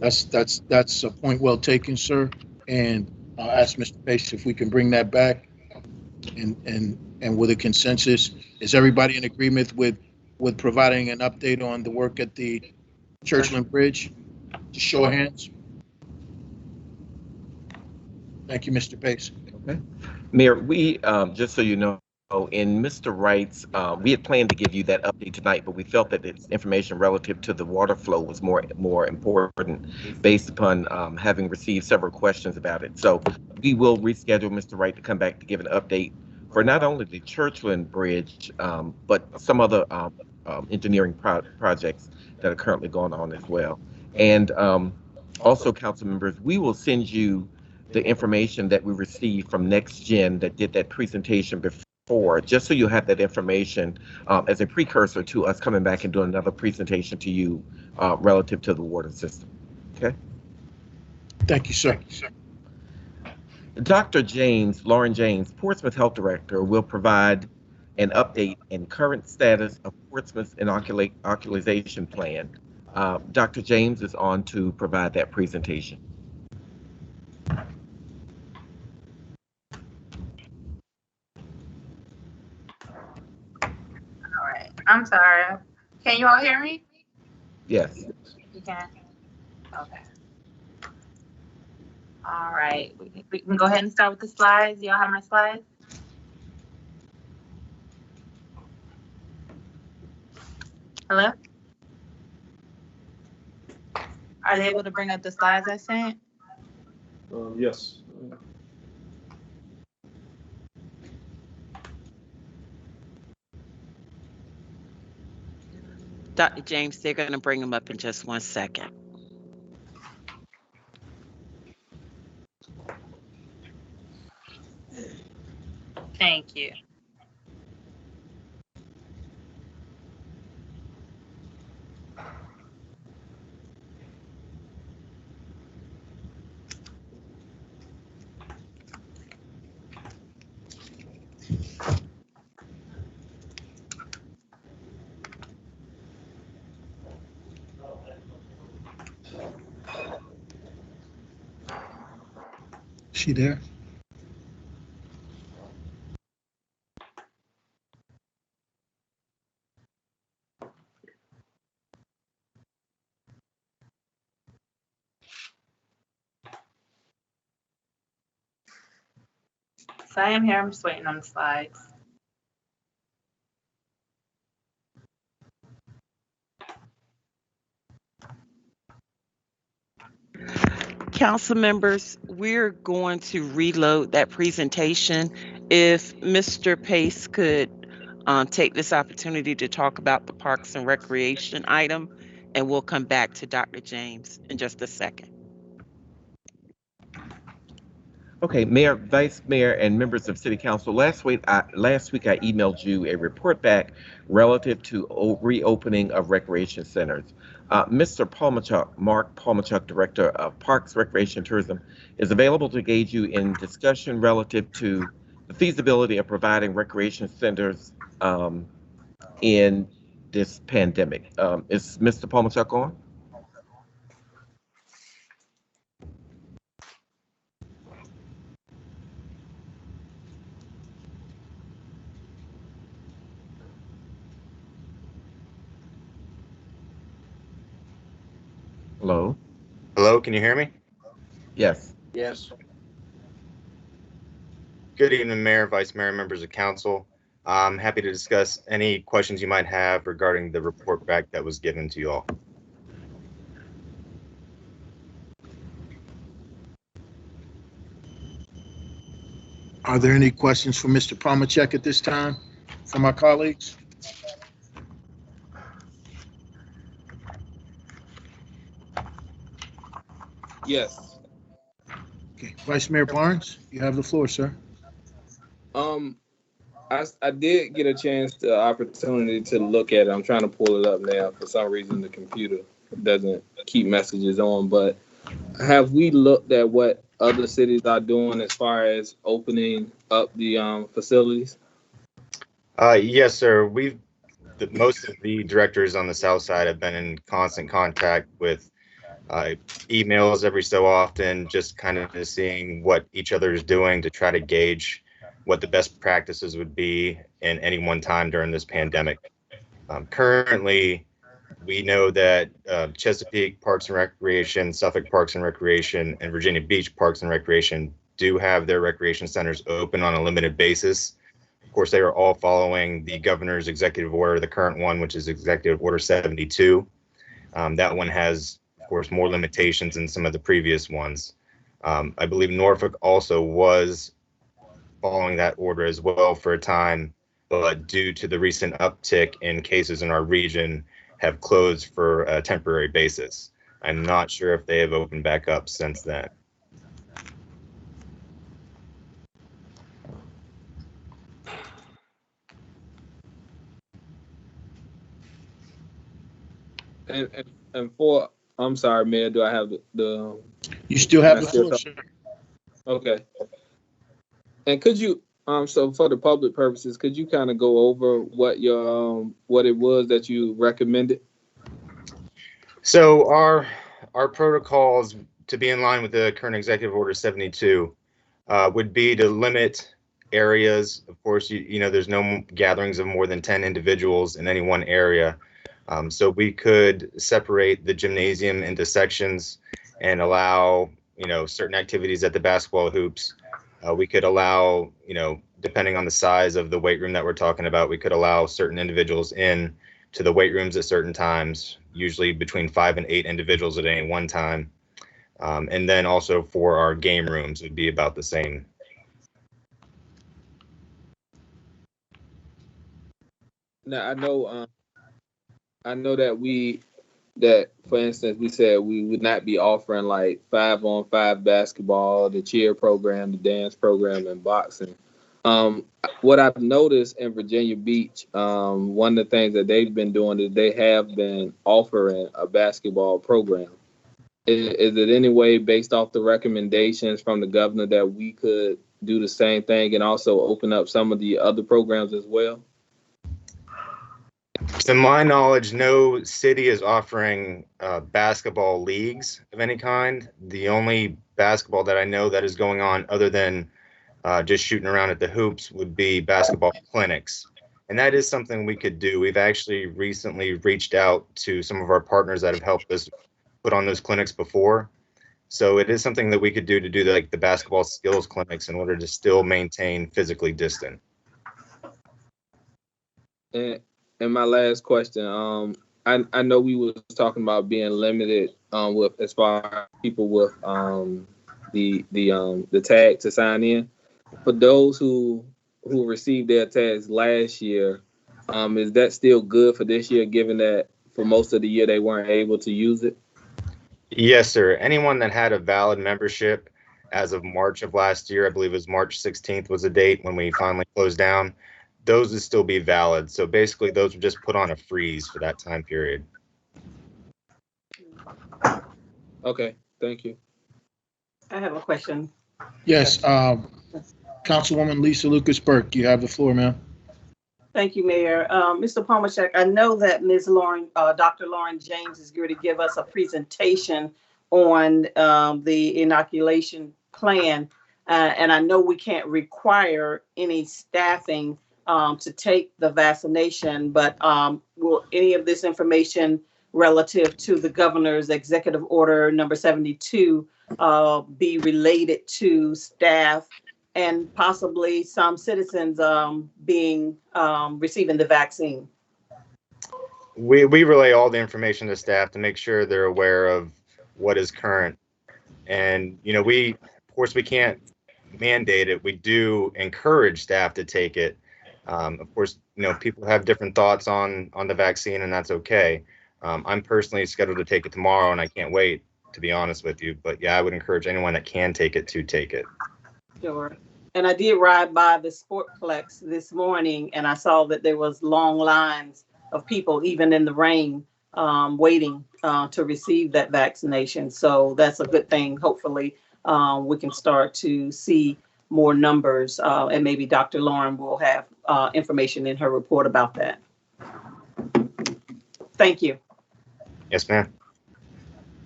That's a point well taken, sir. And I'll ask Mr. Pace if we can bring that back, and with a consensus. Is everybody in agreement with providing an update on the work at the Churchland Bridge? Just show of hands. Thank you, Mr. Pace. Okay. Mayor, we, just so you know, in Mr. Wright's, we had planned to give you that update tonight, but we felt that its information relative to the water flow was more important, based upon having received several questions about it. So we will reschedule Mr. Wright to come back to give an update for not only the Churchland Bridge, but some other engineering projects that are currently going on as well. And also, council members, we will send you the information that we received from NextGen that did that presentation before, just so you have that information as a precursor to us coming back and doing another presentation to you relative to the water system. Okay. Thank you, sir. Dr. Lauren James, Portsmouth Health Director, will provide an update and current status of Portsmouth's inoculation plan. Dr. James is on to provide that presentation. I'm sorry. Can you all hear me? Yes. You can? Okay. All right. We can go ahead and start with the slides. Y'all have my slides? Hello? Are they able to bring up the slides I sent? Yes. Dr. James, they're going to bring them up in just 1 second. Thank you. She there? So I am here. I'm just waiting on the slides. Council members, we're going to reload that presentation. If Mr. Pace could take this opportunity to talk about the Parks and Recreation item, and we'll come back to Dr. James in just a second. Okay, Mayor, Vice Mayor, and members of City Council, last week I emailed you a report back relative to reopening of recreation centers. Mr. Mark Palmachuk, Director of Parks, Recreation, and Tourism, is available to engage you in discussion relative to the feasibility of providing recreation centers in this pandemic. Is Mr. Palmachuk on? Hello? Hello, can you hear me? Yes. Yes. Good evening, Mayor, Vice Mayor, members of council. I'm happy to discuss any questions you might have regarding the report back that was given to you all. Are there any questions for Mr. Palmachuk at this time from our colleagues? Yes. Okay, Vice Mayor Barnes, you have the floor, sir. I did get a chance, the opportunity to look at it. I'm trying to pull it up now. For some reason, the computer doesn't keep messages on. But have we looked at what other cities are doing as far as opening up the facilities? Yes, sir. Most of the directors on the south side have been in constant contact with emails every so often, just kind of seeing what each other is doing to try to gauge what the best practices would be in any one time during this pandemic. Currently, we know that Chesapeake Parks and Recreation, Suffolk Parks and Recreation, and Virginia Beach Parks and Recreation do have their recreation centers open on a limited basis. Of course, they are all following the governor's executive order, the current one, which is Executive Order 72. That one has, of course, more limitations than some of the previous ones. I believe Norfolk also was following that order as well for a time, but due to the recent uptick in cases in our region, have closed for a temporary basis. I'm not sure if they have opened back up since then. And for, I'm sorry, Mayor, do I have the You still have the floor, sir. Okay. And could you, so for the public purposes, could you kind of go over what your, what it was that you recommended? So our protocols to be in line with the current Executive Order 72 would be to limit areas. Of course, you know, there's no gatherings of more than 10 individuals in any one area. So we could separate the gymnasium into sections and allow, you know, certain activities at the basketball hoops. We could allow, you know, depending on the size of the weight room that we're talking about, we could allow certain individuals in to the weight rooms at certain times, usually between 5 and 8 individuals at any one time. And then also for our game rooms, it would be about the same. Now, I know that for instance, we said we would not be offering like 5-on-5 basketball, the cheer program, the dance program, and boxing. What I've noticed in Virginia Beach, one of the things that they've been doing is they have been offering a basketball program. Is it any way based off the recommendations from the governor that we could do the same thing and also open up some of the other programs as well? To my knowledge, no city is offering basketball leagues of any kind. The only basketball that I know that is going on other than just shooting around at the hoops would be basketball clinics. And that is something we could do. We've actually recently reached out to some of our partners that have helped us put on those clinics before. So it is something that we could do to do like the basketball skills clinics in order to still maintain physically distant. And my last question, I know we was talking about being limited with as far as people with the tag to sign in. For those who received their tags last year, is that still good for this year, given that for most of the year they weren't able to use it? Yes, sir. Anyone that had a valid membership as of March of last year, I believe it was March 16th was the date when we finally closed down, those would still be valid. So basically those would just put on a freeze for that time period. Okay, thank you. I have a question. Yes, Councilwoman Lisa Lucas Burke, you have the floor, ma'am. Thank you, Mayor. Mr. Palmachek, I know that Ms. Lauren, Dr. Lauren James is going to give us a presentation on the inoculation plan. And I know we can't require any staffing to take the vaccination, but will any of this information relative to the governor's executive order number 72 be related to staff and possibly some citizens receiving the vaccine? We relay all the information to staff to make sure they're aware of what is current. And, you know, of course, we can't mandate it. We do encourage staff to take it. Of course, you know, people have different thoughts on the vaccine, and that's okay. I'm personally scheduled to take it tomorrow, and I can't wait, to be honest with you. But yeah, I would encourage anyone that can take it to take it. Sure. And I did ride by the Sportplex this morning, and I saw that there was long lines of people, even in the rain, waiting to receive that vaccination. So that's a good thing. Hopefully, we can start to see more numbers, and maybe Dr. Lauren will have information in her report about that. Thank you. Yes, ma'am.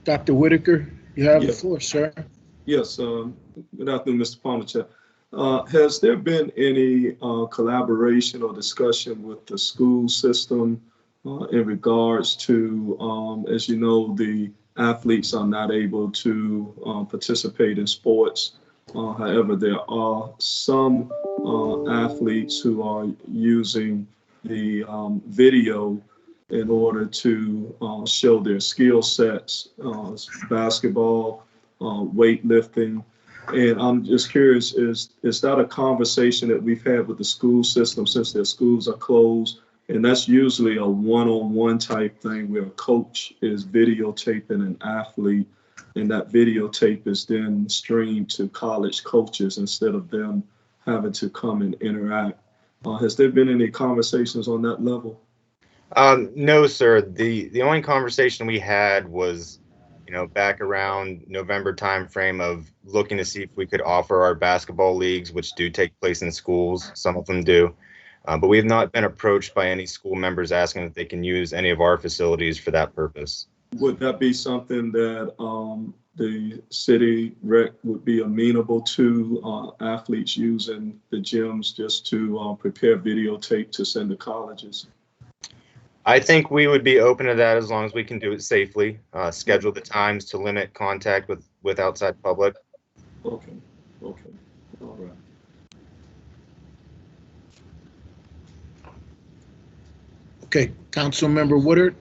Dr. Whitaker, you have the floor, sir. Yes, good afternoon, Mr. Palmachek. Has there been any collaboration or discussion with the school system in regards to, as you know, the athletes are not able to participate in sports. However, there are some athletes who are using the video in order to show their skill sets, basketball, weightlifting. And I'm just curious, is that a conversation that we've had with the school system since their schools are closed? And that's usually a one-on-one type thing where a coach is videotaping an athlete, and that videotape is then streamed to college coaches instead of them having to come and interact. Has there been any conversations on that level? No, sir. The only conversation we had was, you know, back around November timeframe of looking to see if we could offer our basketball leagues, which do take place in schools. Some of them do. But we have not been approached by any school members asking if they can use any of our facilities for that purpose. Would that be something that the city rec would be amenable to, athletes using the gyms just to prepare videotape to send to colleges? I think we would be open to that as long as we can do it safely, schedule the times to limit contact with outside public. Okay, all right. Okay, Councilmember Woodard,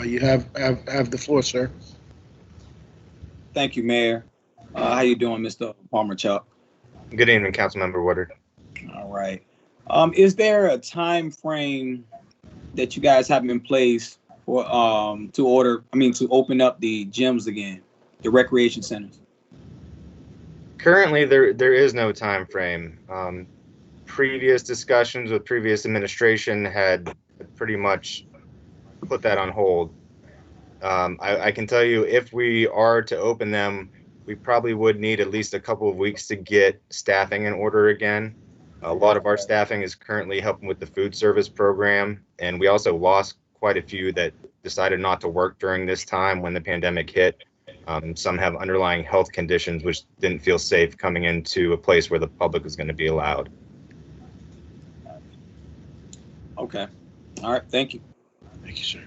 you have the floor, sir. Thank you, Mayor. How you doing, Mr. Palmachek? Good evening, Councilmember Woodard. All right. Is there a time frame that you guys have in place for to open up the gyms again, the recreation centers? Currently, there is no time frame. Previous discussions with previous administration had pretty much put that on hold. I can tell you, if we are to open them, we probably would need at least a couple of weeks to get staffing in order again. A lot of our staffing is currently helping with the food service program, and we also lost quite a few that decided not to work during this time when the pandemic hit. Some have underlying health conditions which didn't feel safe coming into a place where the public is going to be allowed. Okay. All right. Thank you. Thank you, sir.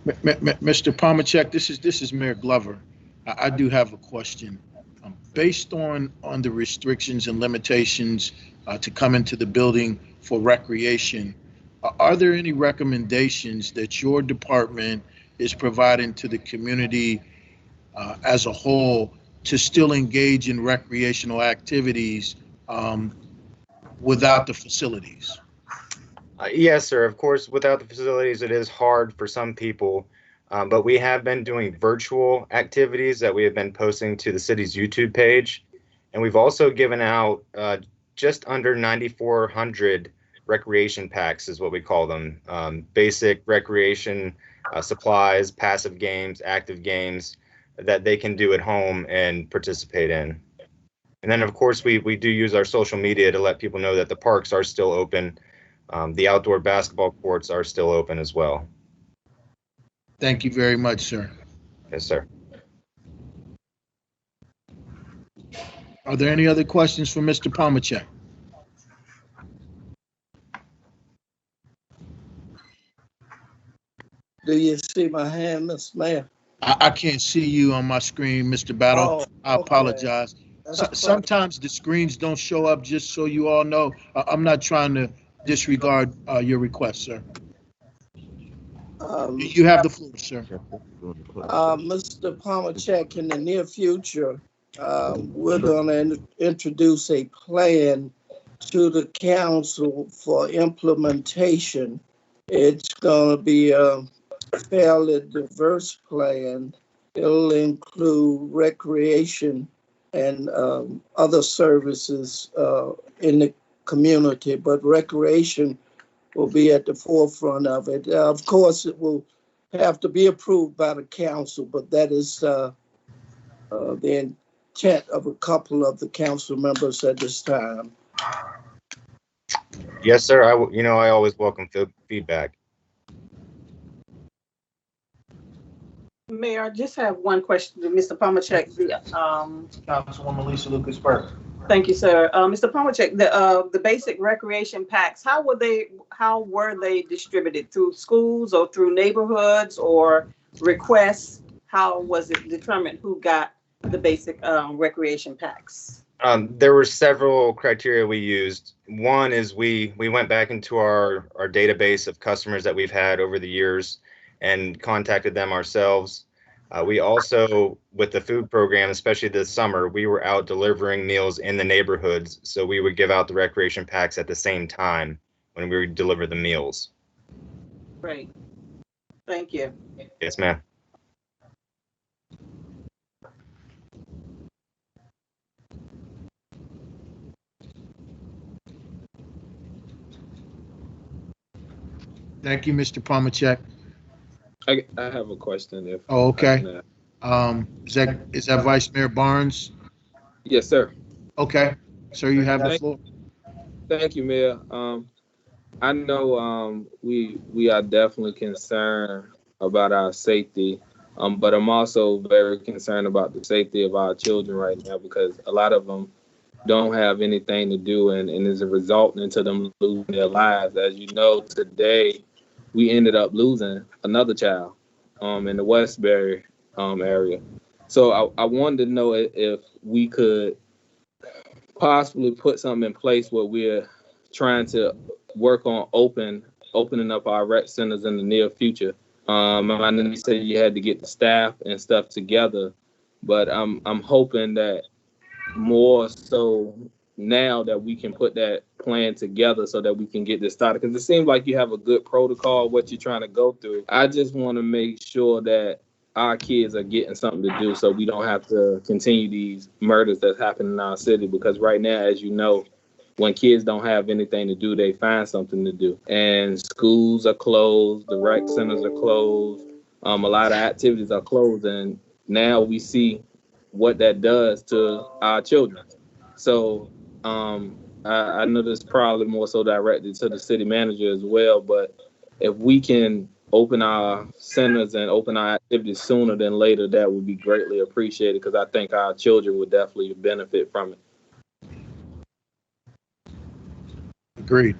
Mr. Pomachek, this is Mayor Glover. I do have a question. Based on the restrictions and limitations to come into the building for recreation, are there any recommendations that your department is providing to the community as a whole to still engage in recreational activities without the facilities? Yes, sir. Of course, without the facilities, it is hard for some people, but we have been doing virtual activities that we have been posting to the city's YouTube page. And we've also given out just under 9,400 recreation packs is what we call them. Basic recreation supplies, passive games, active games that they can do at home and participate in. And then, of course, we do use our social media to let people know that the parks are still open. The outdoor basketball courts are still open as well. Thank you very much, sir. Yes, sir. Are there any other questions for Mr. Pomachek? Do you see my hand, Mr. Mayor? I can't see you on my screen, Mr. Battle. Oh, I apologize. Sometimes the screens don't show up, just so you all know. I'm not trying to disregard your request, sir. You have the floor, sir. Mr. Pomachek, in the near future, we're going to introduce a plan to the council for implementation. It's going to be a fairly diverse plan. It'll include recreation and other services in the community, but recreation will be at the forefront of it. Of course, it will have to be approved by the council, but that is the intent of a couple of the council members at this time. Yes, sir. I always welcome feedback. Mayor, I just have one question to Mr. Pomachek. Councilwoman Lisa Lucas-Burke. Thank you, sir. Mr. Pomachek, the basic recreation packs, how were they distributed? Through schools or through neighborhoods or requests? How was it determined who got the basic recreation packs? There were several criteria we used. One is we went back into our database of customers that we've had over the years and contacted them ourselves. We also, with the food program, especially this summer, we were out delivering meals in the neighborhoods. So we would give out the recreation packs at the same time when we would deliver the meals. Great. Thank you. Yes, ma'am. Thank you, Mr. Pomachek. I have a question. Oh, okay. Is that Vice Mayor Barnes? Yes, sir. Okay, sir, you have the floor. Thank you, Mayor. I know we are definitely concerned about our safety, but I'm also very concerned about the safety of our children right now because a lot of them don't have anything to do and is a result into them losing their lives. As you know, today we ended up losing another child in the Westbury area. So I wanted to know if we could possibly put something in place where we're trying to work on opening up our rec centers in the near future. I know you said you had to get the staff and stuff together, but I'm hoping that more so now that we can put that plan together so that we can get this started. Because it seems like you have a good protocol, what you're trying to go through. I just want to make sure that our kids are getting something to do so we don't have to continue these murders that's happening in our city. Because right now, as you know, when kids don't have anything to do, they find something to do. And schools are closed, the rec centers are closed, a lot of activities are closed. And now we see what that does to our children. So I know this is probably more so directed to the city manager as well, but if we can open our centers and open our activities sooner than later, that would be greatly appreciated, because I think our children would definitely benefit from it. Agreed.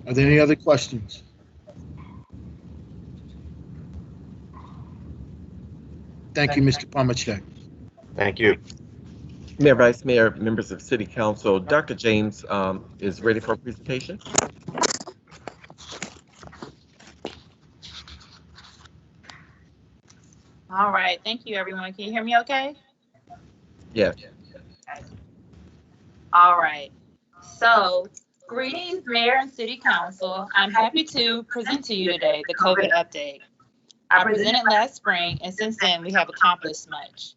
Are there any other questions? Thank you, Mr. Pomachek. Thank you. Mayor, Vice Mayor, members of City Council, Dr. James is ready for a presentation. All right, thank you, everyone. Can you hear me okay? Yeah. All right. So, greetings, Mayor and City Council. I'm happy to present to you today the COVID update. I presented last spring, and since then, we have accomplished much.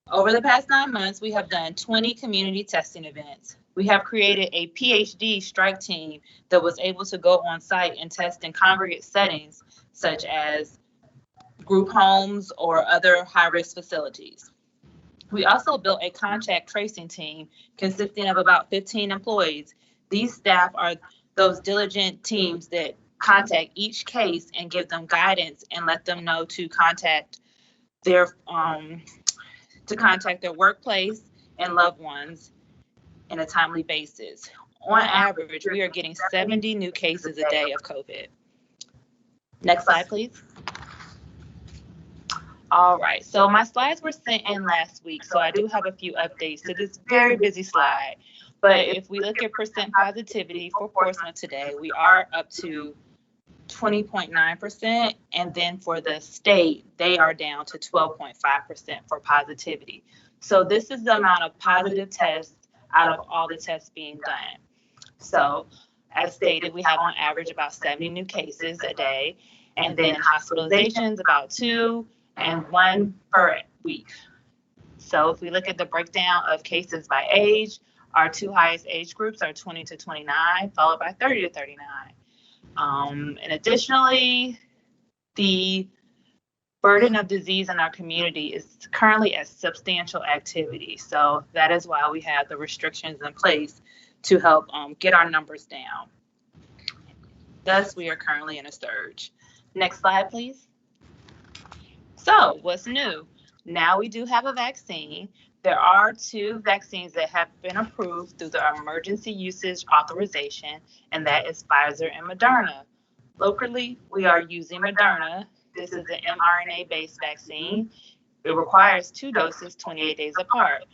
Over the past 9 months, we have done 20 community testing events. We have created a PhD strike team that was able to go on site and test in congregate settings, such as group homes or other high-risk facilities. We also built a contact tracing team consisting of about 15 employees. These staff are those diligent teams that contact each case and give them guidance and let them know to contact their workplace and loved ones in a timely basis. On average, we are getting 70 new cases a day of COVID. Next slide, please. All right, so my slides were sent in last week, so I do have a few updates to this very busy slide. But if we look at percent positivity for Portsmouth today, we are up to 20.9%, and then for the state, they are down to 12.5% for positivity. So this is the amount of positive tests out of all the tests being done. So as stated, we have on average about 70 new cases a day, and then hospitalizations about 2 and 1 per week. So if we look at the breakdown of cases by age, our 2 highest age groups are 20 to 29, followed by 30 to 39. And additionally, the burden of disease in our community is currently a substantial activity. So that is why we have the restrictions in place to help get our numbers down. Thus, we are currently in a surge. Next slide, please. So what's new? Now we do have a vaccine. There are 2 vaccines that have been approved through the emergency usage authorization, and that is Pfizer and Moderna. Locally, we are using Moderna. This is an mRNA-based vaccine. It requires 2 doses 28 days apart,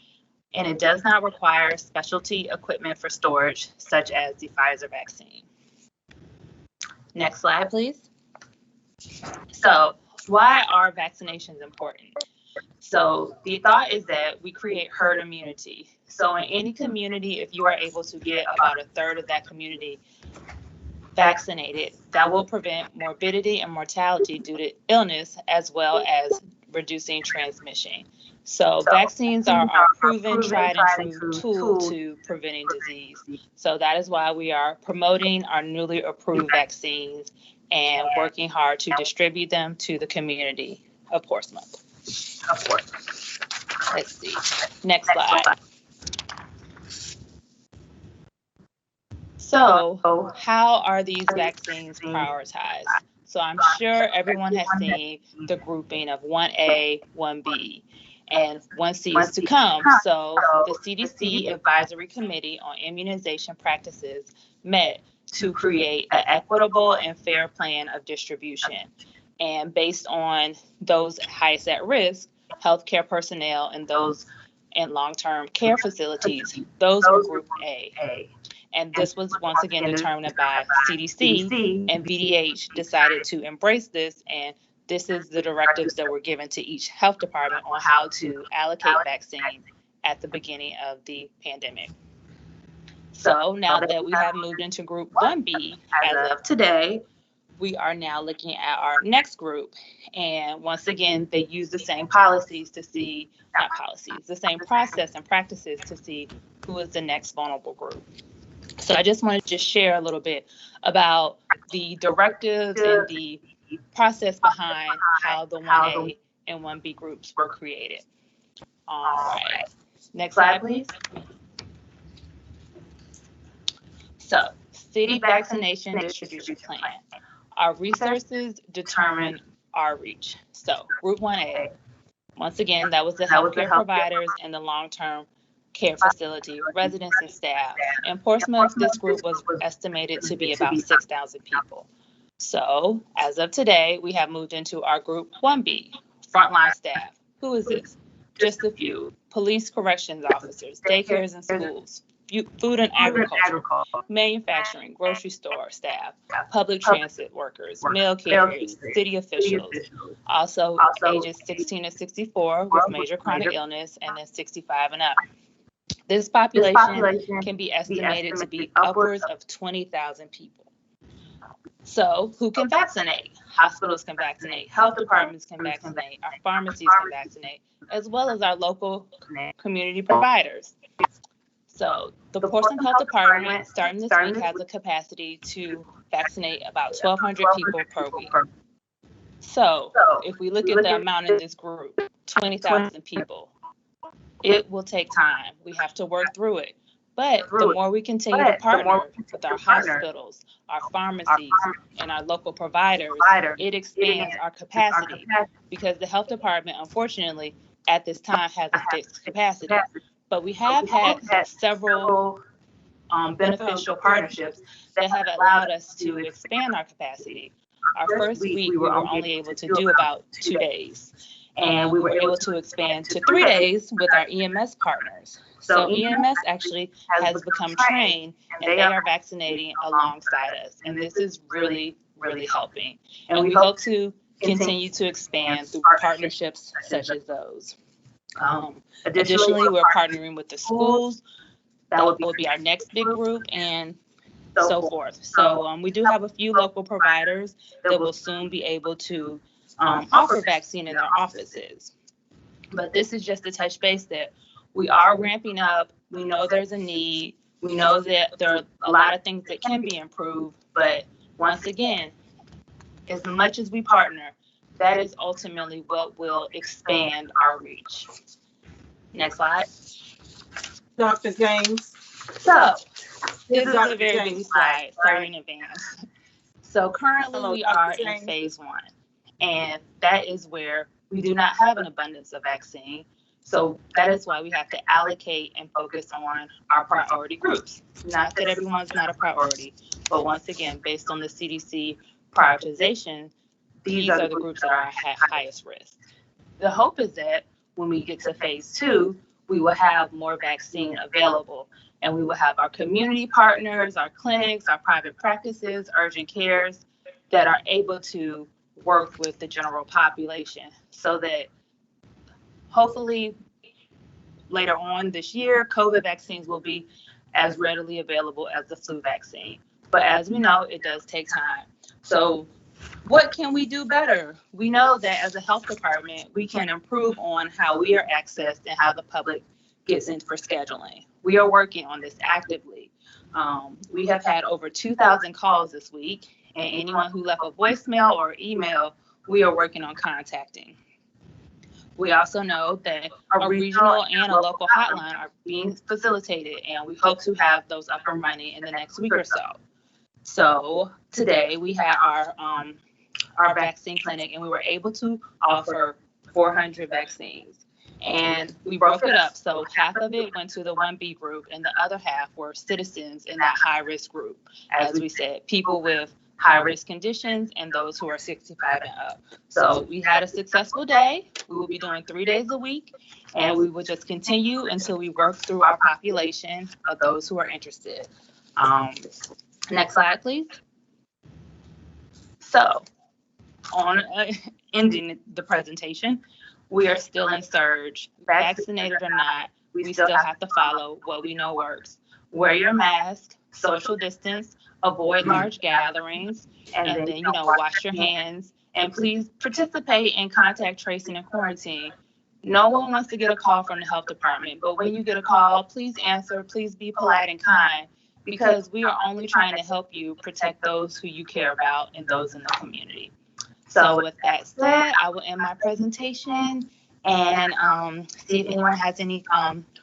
and it does not require specialty equipment for storage, such as the Pfizer vaccine. Next slide, please. So, why are vaccinations important? So the thought is that we create herd immunity. So in any community, if you are able to get about 1/3 of that community vaccinated, that will prevent morbidity and mortality due to illness, as well as reducing transmission. So vaccines are a proven, tried and true tool to preventing disease. So that is why we are promoting our newly approved vaccines and working hard to distribute them to the community of Portsmouth. Let's see. Next slide. So, how are these vaccines prioritized? So, I'm sure everyone has seen the grouping of 1A, 1B, and 1C is to come. So, the CDC Advisory Committee on Immunization Practices met to create an equitable and fair plan of distribution. And based on those highest at risk, healthcare personnel and those in long-term care facilities, those were Group A. And this was once again determined by CDC, and VDH decided to embrace this, and this is the directives that were given to each health department on how to allocate vaccine at the beginning of the pandemic. So now that we have moved into Group 1B, as of today, we are now looking at our next group. And once again, they use the same policies to see, not policies, the same process and practices to see who is the next vulnerable group. So I just want to just share a little bit about the directives and the process behind how the 1A and 1B groups were created. All right, next slide, please. So, city vaccination distribution plan. Our resources determine our reach. So, Group 1A, once again, that was the healthcare providers and the long-term care facility, residents and staff. In Portsmouth, this group was estimated to be about 6,000 people. So, as of today, we have moved into our Group 1B, frontline staff. Who is this? Just a few. Police corrections officers, daycares and schools, food and agriculture, manufacturing, grocery store staff, public transit workers, mail carriers, city officials, also ages 16 to 64 with major chronic illness, and then 65 and up. This population can be estimated to be upwards of 20,000 people. So who can vaccinate? Hospitals can vaccinate, health departments can vaccinate, our pharmacies can vaccinate, as well as our local community providers. So the Portsmouth Health Department, starting this week, has a capacity to vaccinate about 1,200 people per week. So if we look at the amount in this group, 20,000 people, it will take time. We have to work through it. But the more we continue to partner with our hospitals, our pharmacies, and our local providers, it expands our capacity, because the health department, unfortunately, at this time has a fixed capacity. But we have had several beneficial partnerships that have allowed us to expand our capacity. Our first week, we were only able to do about 2 days. And we were able to expand to 3 days with our EMS partners. So EMS actually has become trained, and they are vaccinating alongside us. And this is really, really helping. And we hope to continue to expand through partnerships such as those. Additionally, we're partnering with the schools. That will be our next big group, and so forth. So we do have a few local providers that will soon be able to offer vaccine in their offices. But this is just to touch base that we are ramping up. We know there's a need. We know that there are a lot of things that can be improved. But once again, as much as we partner, that is ultimately what will expand our reach. Next slide. Dr. James. So, this is a very busy slide. Sorry in advance. So currently we are in phase 1. And that is where we do not have an abundance of vaccine. So that is why we have to allocate and focus on our priority groups. Not that everyone's not a priority, but once again, based on the CDC prioritization, these are the groups that are at highest risk. The hope is that when we get to phase 2, we will have more vaccine available, and we will have our community partners, our clinics, our private practices, urgent cares that are able to work with the general population, so that hopefully later on this year, COVID vaccines will be as readily available as the flu vaccine. But as we know, it does take time. So what can we do better? We know that as a health department, we can improve on how we are accessed and how the public gets in for scheduling. We are working on this actively. We have had over 2,000 calls this week, and anyone who left a voicemail or email, we are working on contacting. We also know that a regional and a local hotline are being facilitated, and we hope to have those up and running in the next week or so. So today we had our vaccine clinic, and we were able to offer 400 vaccines. And we broke it up. So half of it went to the 1B group, and the other half were citizens in that high-risk group. As we said, people with high-risk conditions and those who are 65 and up. So we had a successful day. We will be doing 3 days a week, and we will just continue until we work through our population of those who are interested. Next slide, please. So on ending the presentation, we are still in surge. Vaccinated or not, we still have to follow what we know works. Wear your mask, social distance, avoid large gatherings, and then, wash your hands. And please participate in contact tracing and quarantine. No one wants to get a call from the health department, but when you get a call, please answer, please be polite and kind, because we are only trying to help you protect those who you care about and those in the community. So with that said, I will end my presentation and see if anyone has any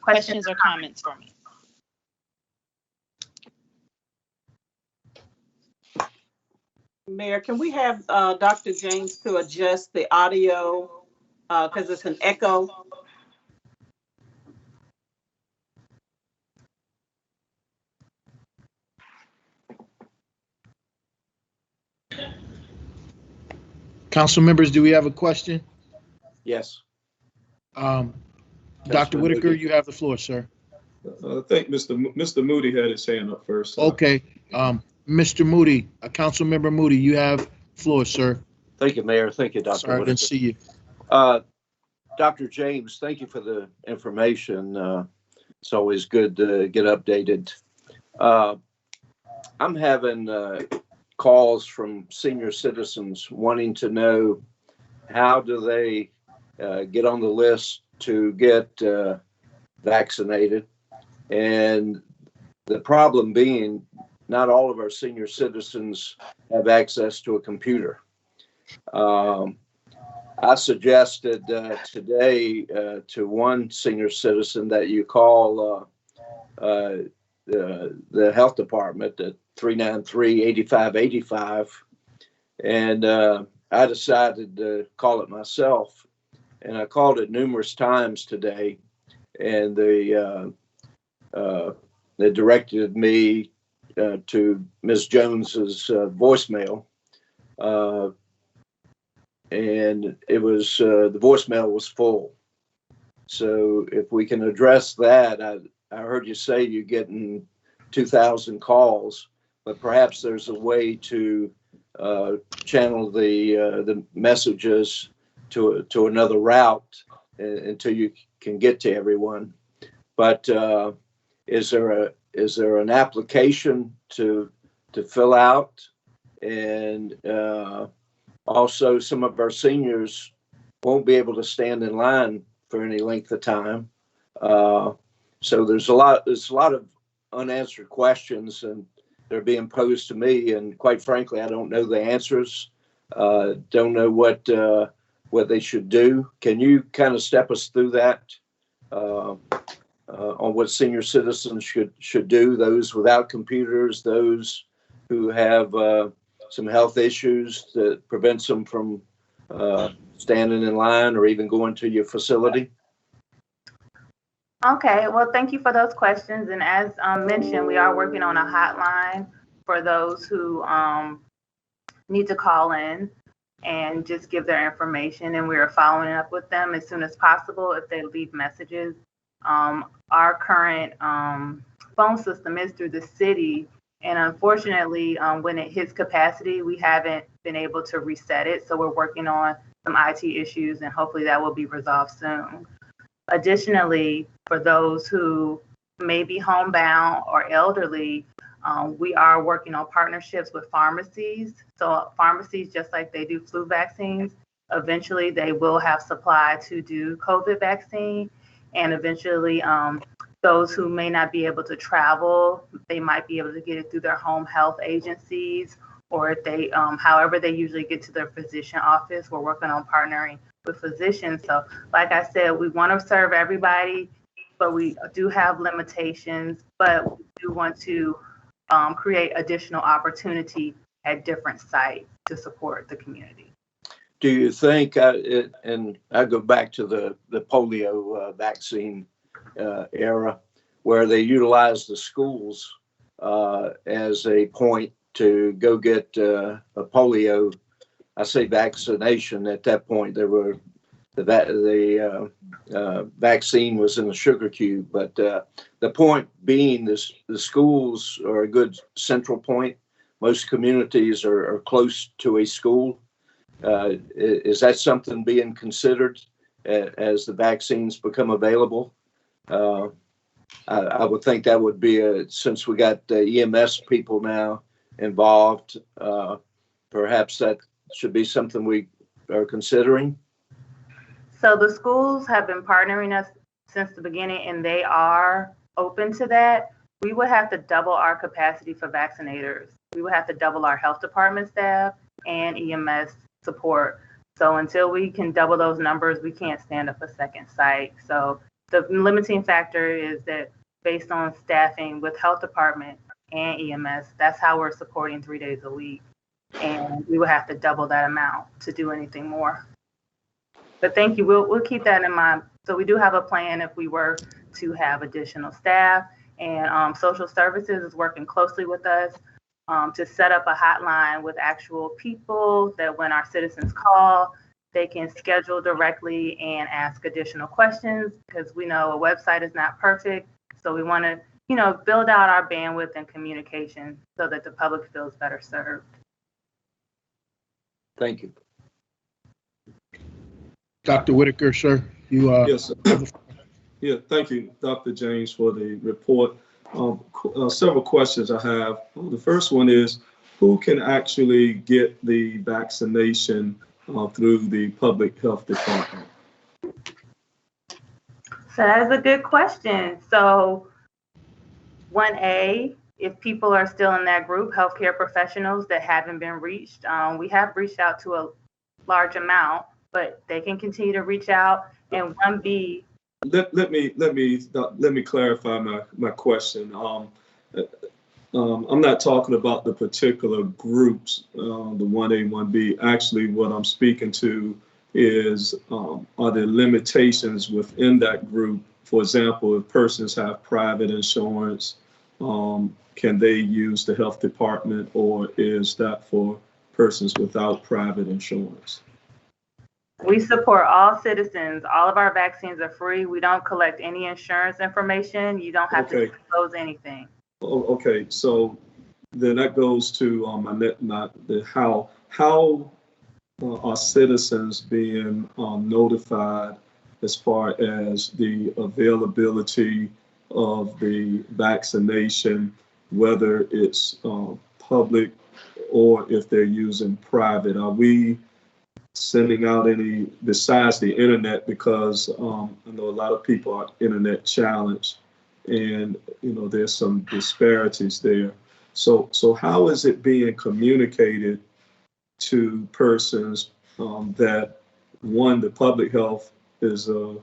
questions or comments for me. Mayor, can we have Dr. James to adjust the audio because it's an echo? Council members, do we have a question? Yes. Dr. Whitaker, you have the floor, sir. I think Mr. Moody had his hand up first. Okay. Mr. Moody, Council Member Moody, you have the floor, sir. Thank you, Mayor. Thank you, Dr. Sorry, I Whitaker. didn't see you. Dr. James, thank you for the information. It's always good to get updated. I'm having calls from senior citizens wanting to know how do they get on the list to get vaccinated. And the problem being, not all of our senior citizens have access to a computer. I suggested today to one senior citizen that you call the health department at 393-8585. And I decided to call it myself. And I called it numerous times today. And they directed me to Ms. Jones's voicemail. And it was the voicemail was full. So if we can address that, I heard you say you're getting 2,000 calls, but perhaps there's a way to channel the messages to another route until you can get to everyone. But is there an application to fill out? And also, some of our seniors won't be able to stand in line for any length of time. So there's a lot of unanswered questions, and they're being posed to me. And quite frankly, I don't know the answers. Don't know what they should do. Can you kind of step us through that on what senior citizens should do? Those without computers, those who have some health issues that prevents them from standing in line or even going to your facility? Okay, well, thank you for those questions. And as mentioned, we are working on a hotline for those who need to call in and just give their information. And we are following up with them as soon as possible if they leave messages. Our current phone system is through the city. And unfortunately, when it hits capacity, we haven't been able to reset it. So we're working on some IT issues, and hopefully that will be resolved soon. Additionally, for those who may be homebound or elderly, we are working on partnerships with pharmacies. So pharmacies, just like they do flu vaccines, eventually they will have supply to do COVID vaccine. And eventually, those who may not be able to travel, they might be able to get it through their home health agencies, or if they, however they usually get to their physician office. We're working on partnering with physicians. So like I said, we want to serve everybody, but we do have limitations, but we do want to create additional opportunity at different sites to support the community. Do you think, and I go back to the polio vaccine era, where they utilized the schools as a point to go get a polio, I say vaccination. At that point, there were the vaccine was in the sugar cube, but the point being, the schools are a good central point. Most communities are close to a school. Is that something being considered as the vaccines become available? I would think that would be since we got EMS people now involved, perhaps that should be something we are considering. So the schools have been partnering us since the beginning, and they are open to that. We would have to double our capacity for vaccinators. We would have to double our health department staff and EMS support. So until we can double those numbers, we can't stand up a second site. So the limiting factor is that based on staffing with health department and EMS, that's how we're supporting 3 days a week. And we would have to double that amount to do anything more. But thank you, we'll keep that in mind. So we do have a plan if we were to have additional staff, and social services is working closely with us to set up a hotline with actual people that when our citizens call, they can schedule directly and ask additional questions, because we know a website is not perfect. So we want to, build out our bandwidth and communication so that the public feels better served. Thank you. Dr. Whitaker, sir, you Yes, sir. Yeah, thank you, Dr. James, for the report. Several questions I have. The first one is, who can actually get the vaccination through the public health department? So that is a good question. So 1A, if people are still in that group, healthcare professionals that haven't been reached, we have reached out to a large amount, but they can continue to reach out. And 1B. Let me clarify my question. I'm not talking about the particular groups, the 1A, 1B. Actually, what I'm speaking to is, are there limitations within that group? For example, if persons have private insurance, can they use the health department, or is that for persons without private insurance? We support all citizens. All of our vaccines are free. We don't collect any insurance information. You don't have to disclose anything. Okay, so then that goes to how are citizens being notified as far as the availability of the vaccination, whether it's public or if they're using private? Are we sending out any besides the internet? Because I know a lot of people are internet challenged, and there's some disparities there. So how is it being communicated to persons that, one, the public health is a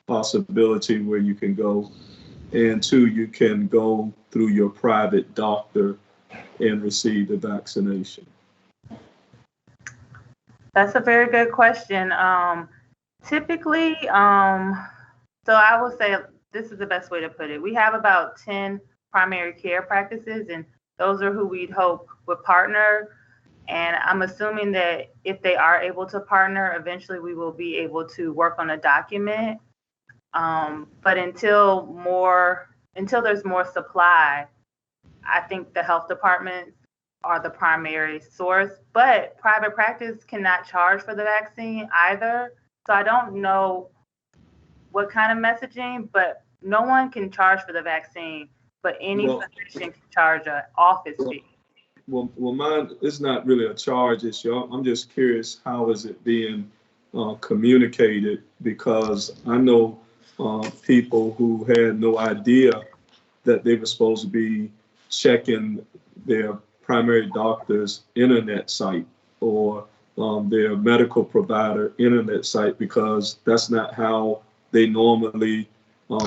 possibility where you can go, and two, you can go through your private doctor and receive the vaccination? That's a very good question. Typically, so I will say this is the best way to put it. We have about 10 primary care practices, and those are who we'd hope would partner. And I'm assuming that if they are able to partner, eventually we will be able to work on a document. But until there's more supply, I think the health departments are the primary source, but private practice cannot charge for the vaccine either. So I don't know what kind of messaging, but no one can charge for the vaccine, but any physician can charge an office fee. Well, mine is not really a charge issue. I'm just curious, how is it being communicated? Because I know people who had no idea that they were supposed to be checking their primary doctor's internet site or their medical provider internet site, because that's not how they normally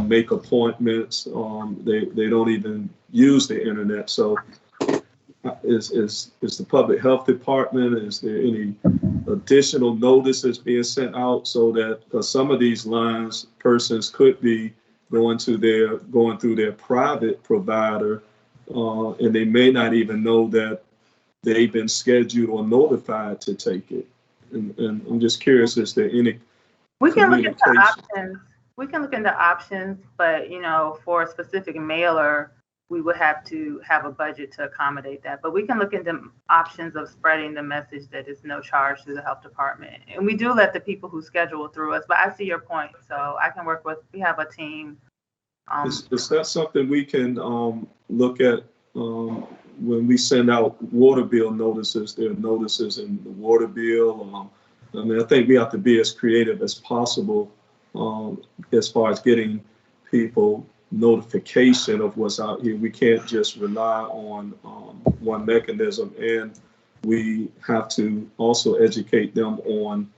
make appointments. They don't even use the internet. So is the public health department, is there any additional notices being sent out so that, because some of these lines, persons could be going through their private provider, and they may not even know that they've been scheduled or notified to take it. And I'm just curious, is there any We can look into options. We can look into options, but for a specific mailer, we would have to have a budget to accommodate that. But we can look into options of spreading the message that is no charge to the health department. And we do let the people who schedule through us, but I see your point. So I can work we have a team. Is that something we can look at when we send out water bill notices? There are notices in the water bill. I think we have to be as creative as possible as far as getting people notification of what's out here. We can't just rely on one mechanism. And we have to also educate them on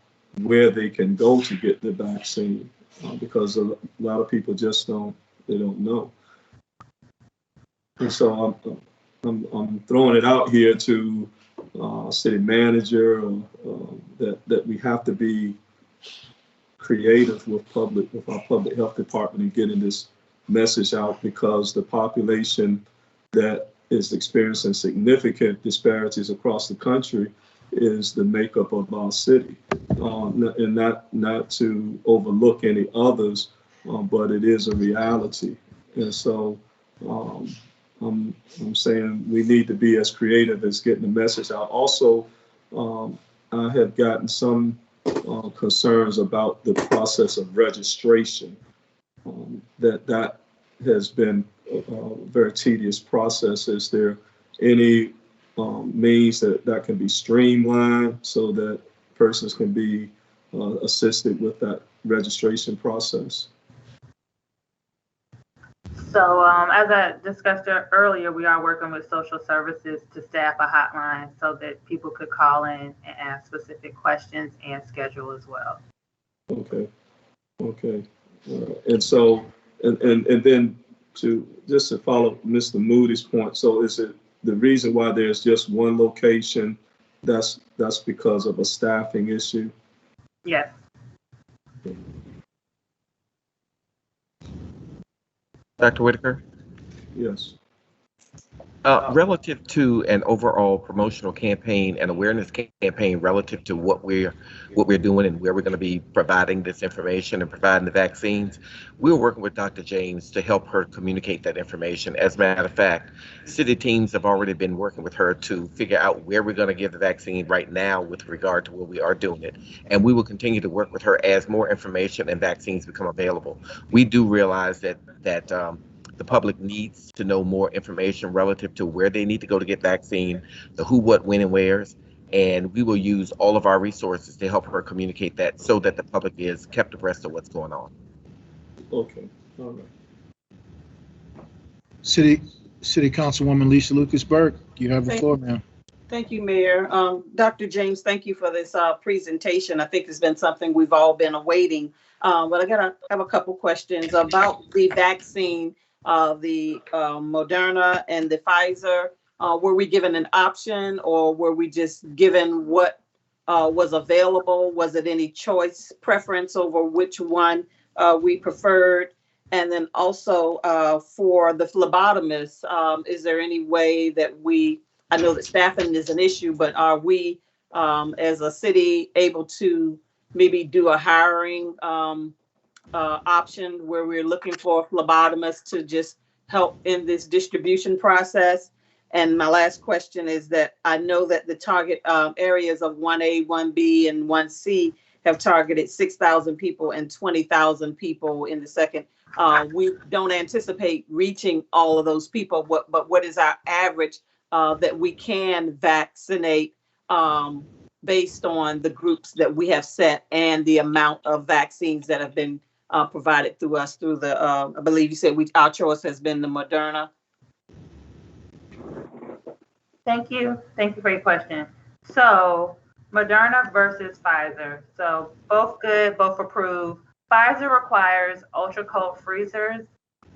where they can go to get the vaccine, because a lot of people just don't know. And so I'm throwing it out here to city manager, that we have to be creative with our public health department in getting this message out, because the population that is experiencing significant disparities across the country is the makeup of our city, and not to overlook any others, but it is a reality. And so I'm saying we need to be as creative as getting the message out. Also, I have gotten some concerns about the process of registration. That has been a very tedious process. Is there any means that can be streamlined so that persons can be assisted with that registration process? So as I discussed earlier, we are working with social services to staff a hotline so that people could call in and ask specific questions and schedule as well. Okay. And so, and then to follow Mr. Moody's point, so is it the reason why there's just one location, that's because of a staffing issue? Yes. Dr. Whitaker? Yes. Relative to an overall promotional campaign and awareness campaign relative to what we're doing and where we're going to be providing this information and providing the vaccines, we're working with Dr. James to help her communicate that information. As a matter of fact, city teams have already been working with her to figure out where we're going to give the vaccine right now with regard to where we are doing it. And we will continue to work with her as more information and vaccines become available. We do realize that the public needs to know more information relative to where they need to go to get vaccine, the who, what, when, and wheres, and we will use all of our resources to help her communicate that so that the public is kept abreast of what's going on. Okay, all right. City Councilwoman Lisa Lucasberg, you have the floor, ma'am. Thank you, Mayor. Dr. James, thank you for this presentation. I think it's been something we've all been awaiting. But I have a couple questions about the vaccine, the Moderna and the Pfizer. Were we given an option, or were we just given what was available? Was it any choice preference over which one we preferred? And then also for the phlebotomists, is there any way that I know that staffing is an issue, but are we as a city able to maybe do a hiring option where we're looking for phlebotomists to just help in this distribution process? And my last question is that I know that the target areas of 1A, 1B, and 1C have targeted 6,000 people and 20,000 people in the second. We don't anticipate reaching all of those people, but what is our average that we can vaccinate based on the groups that we have set and the amount of vaccines that have been provided through us through the, I believe you said our choice has been the Moderna. Thank you for your question. So Moderna versus Pfizer. So both good, both approved. Pfizer requires ultra cold freezers.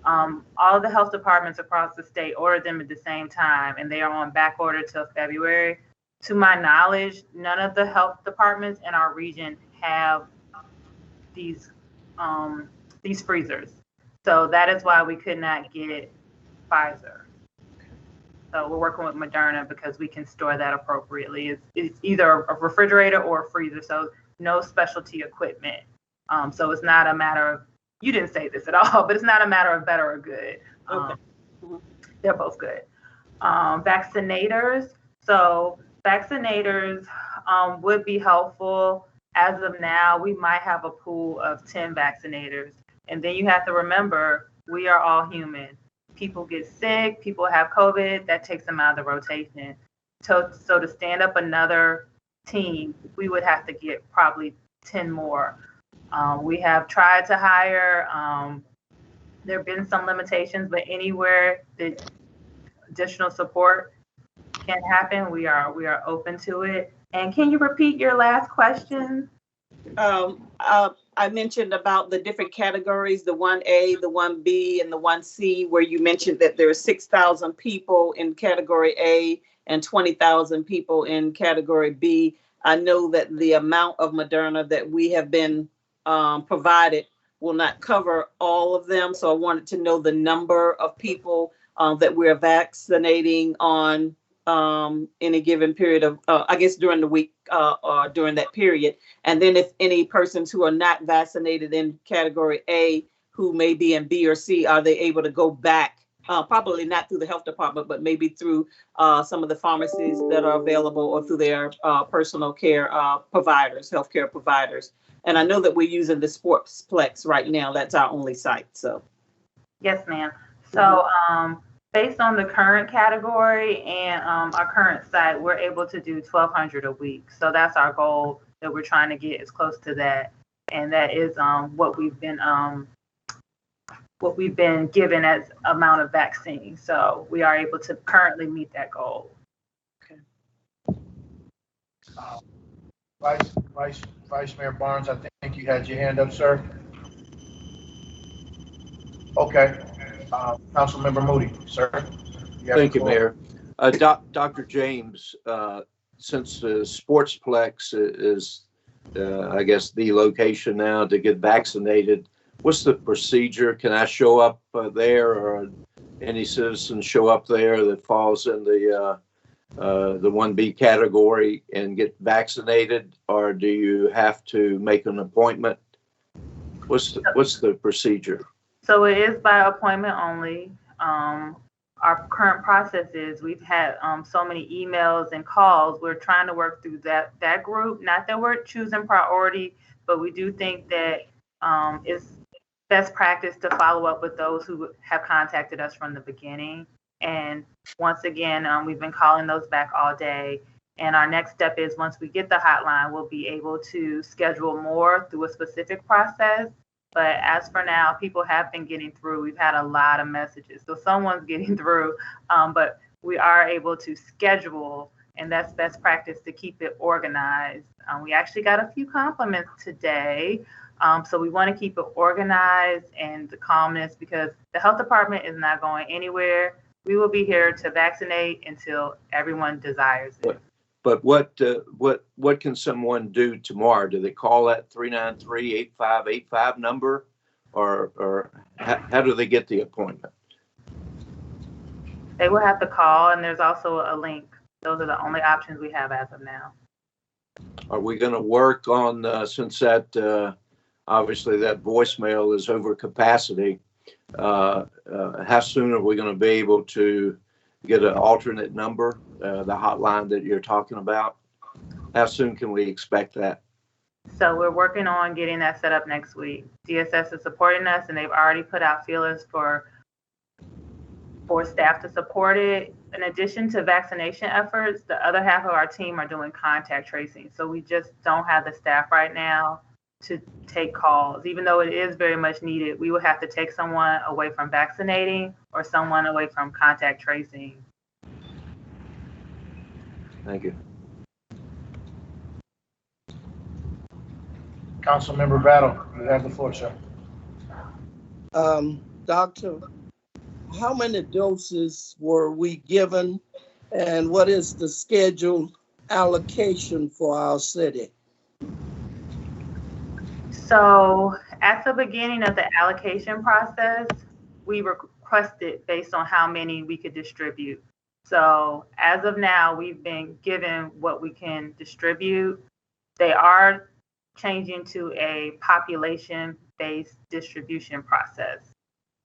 All of the health departments across the state ordered them at the same time, and they are on back order till February. To my knowledge, none of the health departments in our region have these freezers. So that is why we could not get Pfizer. So we're working with Moderna because we can store that appropriately. It's either a refrigerator or a freezer, so no specialty equipment. So it's not a matter of, you didn't say this at all, but it's not a matter of better or good. Okay. They're both good. Vaccinators. So vaccinators would be helpful. As of now, we might have a pool of 10 vaccinators. And then you have to remember, we are all human. People get sick, people have COVID, that takes them out of the rotation. So to stand up another team, we would have to get probably 10 more. We have tried to hire, there have been some limitations, but anywhere that additional support can happen, we are open to it. And can you repeat your last question? I mentioned about the different categories, the 1A, the 1B, and the 1C, where you mentioned that there are 6,000 people in category A and 20,000 people in category B. I know that the amount of Moderna that we have been provided will not cover all of them. So I wanted to know the number of people that we're vaccinating on any given period of, I guess during the week or during that period. And then if any persons who are not vaccinated in category A who may be in B or C, are they able to go back? Probably not through the health department, but maybe through some of the pharmacies that are available or through their personal care providers, healthcare providers. And I know that we're using the Sportsplex right now. That's our only site. So, yes, ma'am. So, based on the current category and our current site, we're able to do 1,200 a week. So that's our goal that we're trying to get as close to that, and that is what we've been given as amount of vaccine. So we are able to currently meet that goal. Okay. Vice Mayor Barnes, I think you had your hand up, sir. Okay. Councilmember Moody, sir. Thank you, Mayor. Dr. James, since the Sportsplex is, I guess, the location now to get vaccinated, what's the procedure? Can I show up there, or any citizen show up there that falls in the 1B category and get vaccinated, or do you have to make an appointment? What's the procedure? So it is by appointment only. Our current process is we've had so many emails and calls. We're trying to work through that group. Not that we're choosing priority, but we do think that it's best practice to follow up with those who have contacted us from the beginning. And once again, we've been calling those back all day. And our next step is once we get the hotline, we'll be able to schedule more through a specific process. But as for now, people have been getting through. We've had a lot of messages. So someone's getting through, but we are able to schedule, and that's best practice to keep it organized. We actually got a few compliments today. So we want to keep it organized and the calmness, because the health department is not going anywhere. We will be here to vaccinate until everyone desires it. But what can someone do tomorrow? Do they call that 393-8585 number, or how do they get the appointment? They will have to call, and there's also a link. Those are the only options we have as of now. Are we going to work on, since that obviously that voicemail is over capacity, how soon are we going to be able to get an alternate number, the hotline that you're talking about? How soon can we expect that? So we're working on getting that set up next week. DSS is supporting us, and they've already put out feelers for staff to support it. In addition to vaccination efforts, the other half of our team are doing contact tracing. So we just don't have the staff right now to take calls. Even though it is very much needed, we would have to take someone away from vaccinating or someone away from contact tracing. Thank you. Councilmember Battle, you have the floor, sir. Doctor, how many doses were we given, and what is the scheduled allocation for our city? So at the beginning of the allocation process, we requested based on how many we could distribute. So as of now, we've been given what we can distribute. They are changing to a population-based distribution process.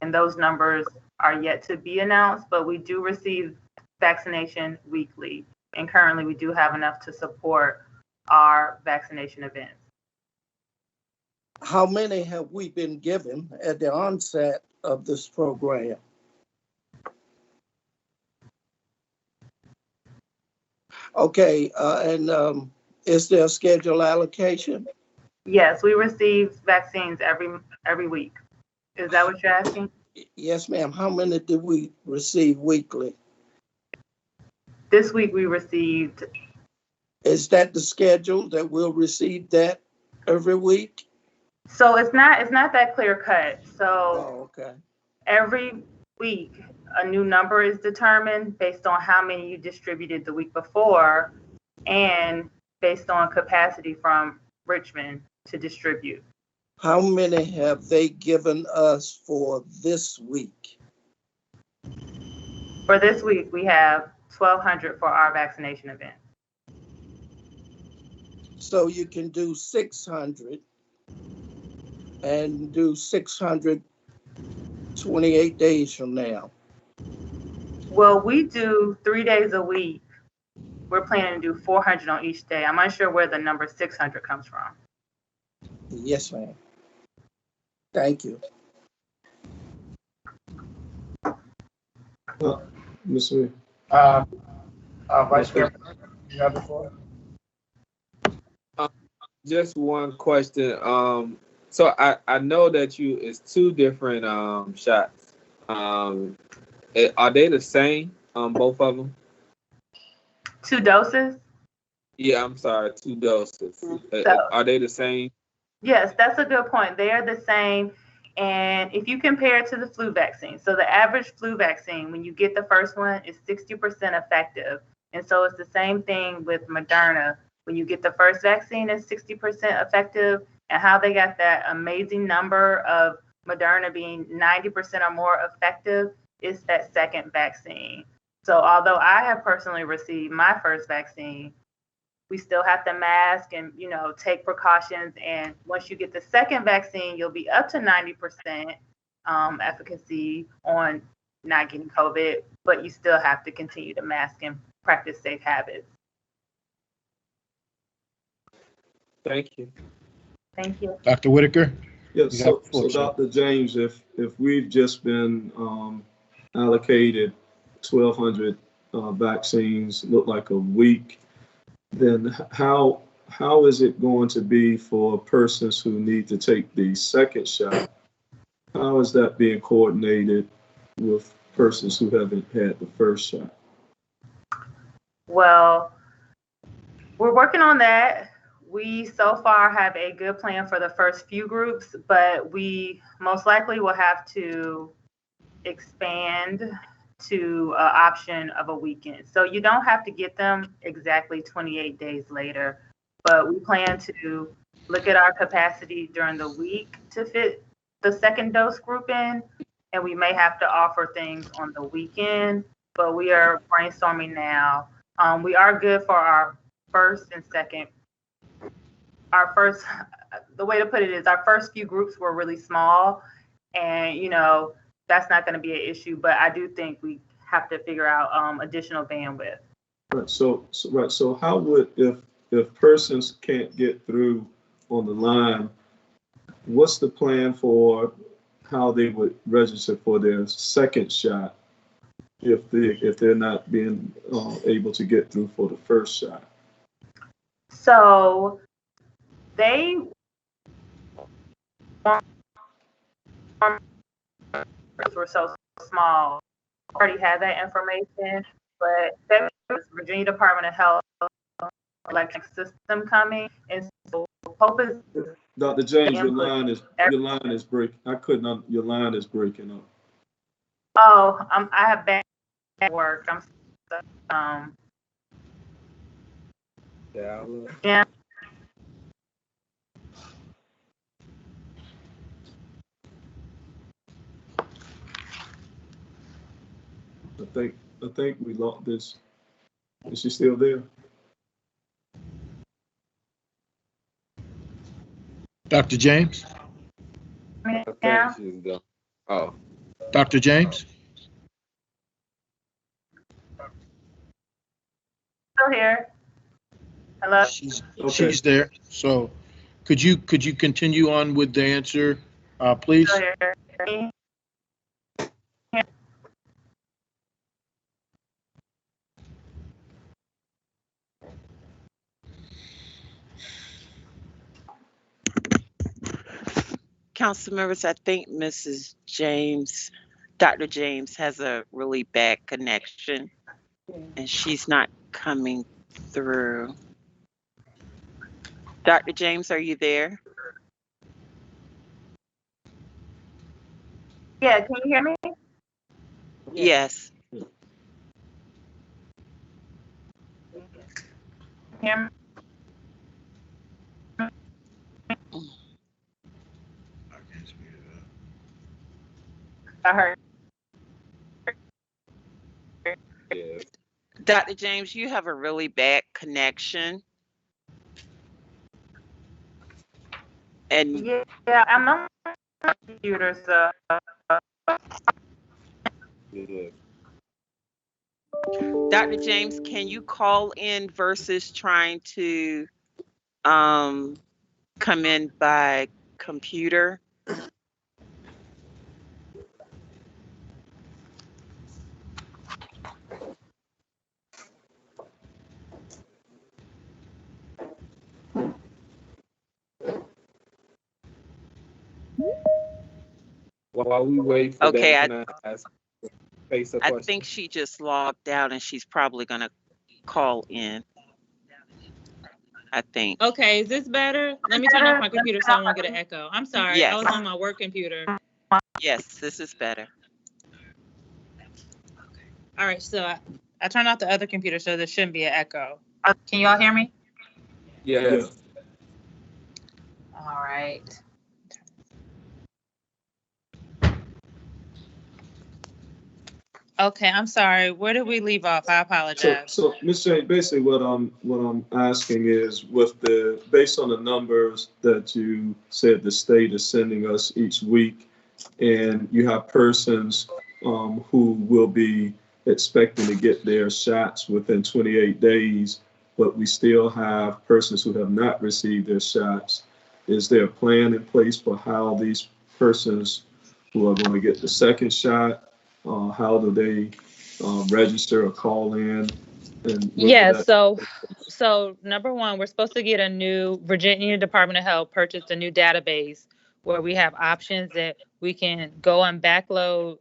And those numbers are yet to be announced, but we do receive vaccination weekly. And currently we do have enough to support our vaccination events. How many have we been given at the onset of this program? Okay, and is there a scheduled allocation? Yes, we receive vaccines every week. Is that what you're asking? Yes, ma'am. How many do we receive weekly? This week we received. Is that the schedule that we'll receive that every week? So it's not that clear cut. So Oh, okay. every week a new number is determined based on how many you distributed the week before and based on capacity from Richmond to distribute. How many have they given us for this week? For this week, we have 1,200 for our vaccination event. So you can do 600 and do 600 28 days from now. Well, we do 3 days a week. We're planning to do 400 on each day. I'm unsure where the number 600 comes from. Yes, ma'am. Thank you. Ms. Lee. Vice Mayor, you have the floor. Just one question. So I know that it's two different shots. Are they the same? Both of them? 2 doses? Yeah, I'm sorry, 2 doses. Are they the same? Yes, that's a good point. They are the same. And if you compare it to the flu vaccine, so the average flu vaccine, when you get the first one, is 60% effective. And so it's the same thing with Moderna. When you get the first vaccine, it's 60% effective. And how they got that amazing number of Moderna being 90% or more effective is that second vaccine. So although I have personally received my first vaccine, we still have to mask and, take precautions. And once you get the second vaccine, you'll be up to 90% efficacy on not getting COVID, but you still have to continue to mask and practice safe habits. Thank you. Thank you. Dr. Whitaker? Yes, so Dr. James, if we've just been allocated 1,200 vaccines, look like a week, then how is it going to be for persons who need to take the second shot? How is that being coordinated with persons who haven't had the first shot? Well, we're working on that. We so far have a good plan for the first few groups, but we most likely will have to expand to an option of a weekend. So you don't have to get them exactly 28 days later, but we plan to look at our capacity during the week to fit the second dose group in, and we may have to offer things on the weekend, but we are brainstorming now. We are good for our first and second. The way to put it is our first few groups were really small, and that's not going to be an issue, but I do think we have to figure out additional bandwidth. Right. So how would, if persons can't get through on the line, what's the plan for how they would register for their second shot if they're not being able to get through for the first shot? So they were so small, already had that information, but there was Virginia Department of Health election system coming, and so hope is. Dr. James, your line is breaking. Your line is breaking up. Oh, I have bad work. Yeah. I think we lost this. Is she still there? Dr. James? I think she's gone. Oh. Dr. James? Still here. Hello? She's there. So could you continue on with the answer, please? Still here. Council members, I think Dr. James has a really bad connection. and she's not coming through. Dr. James, are you there? Yeah, can you hear me? Yes. Hear me? I heard. Yeah. Dr. James, you have a really bad connection. And Yeah, I'm on my computer, so. Yeah. Dr. James, can you call in versus trying to come in by computer? While we wait for Okay, that, can I ask Pace a I question? think she just logged out and she's probably going to call in. I think. Okay, is this better? Let me turn off my computer so I won't get an echo. I'm sorry, Yes. I was on my work computer. Yes, this is better. All right, so I turned off the other computer so there shouldn't be an echo. Can y'all hear me? Yeah. All right. Okay, I'm sorry. Where did we leave off? I apologize. So Ms. Jane, basically what I'm asking is based on the numbers that you said the state is sending us each week, and you have persons who will be expecting to get their shots within 28 days, but we still have persons who have not received their shots. Is there a plan in place for how these persons who are going to get the second shot, how do they register or call in? Yeah, so number one, we're supposed to get a new Virginia Department of Health purchased a new database where we have options that we can go and backload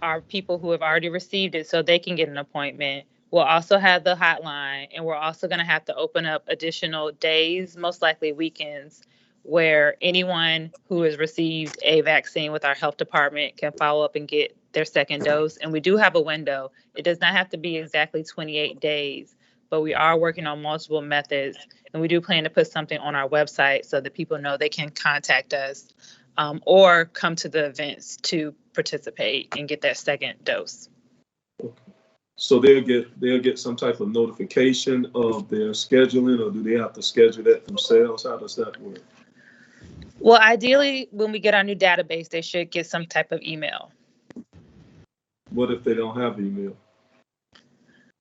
our people who have already received it so they can get an appointment. We'll also have the hotline, and we're also going to have to open up additional days, most likely weekends, where anyone who has received a vaccine with our health department can follow up and get their second dose. And we do have a window. It does not have to be exactly 28 days, but we are working on multiple methods. And we do plan to put something on our website so that people know they can contact us or come to the events to participate and get that second dose. Okay. So they'll get some type of notification of their scheduling, or do they have to schedule that themselves? How does that work? Well, ideally, when we get our new database, they should get some type of email. What if they don't have email?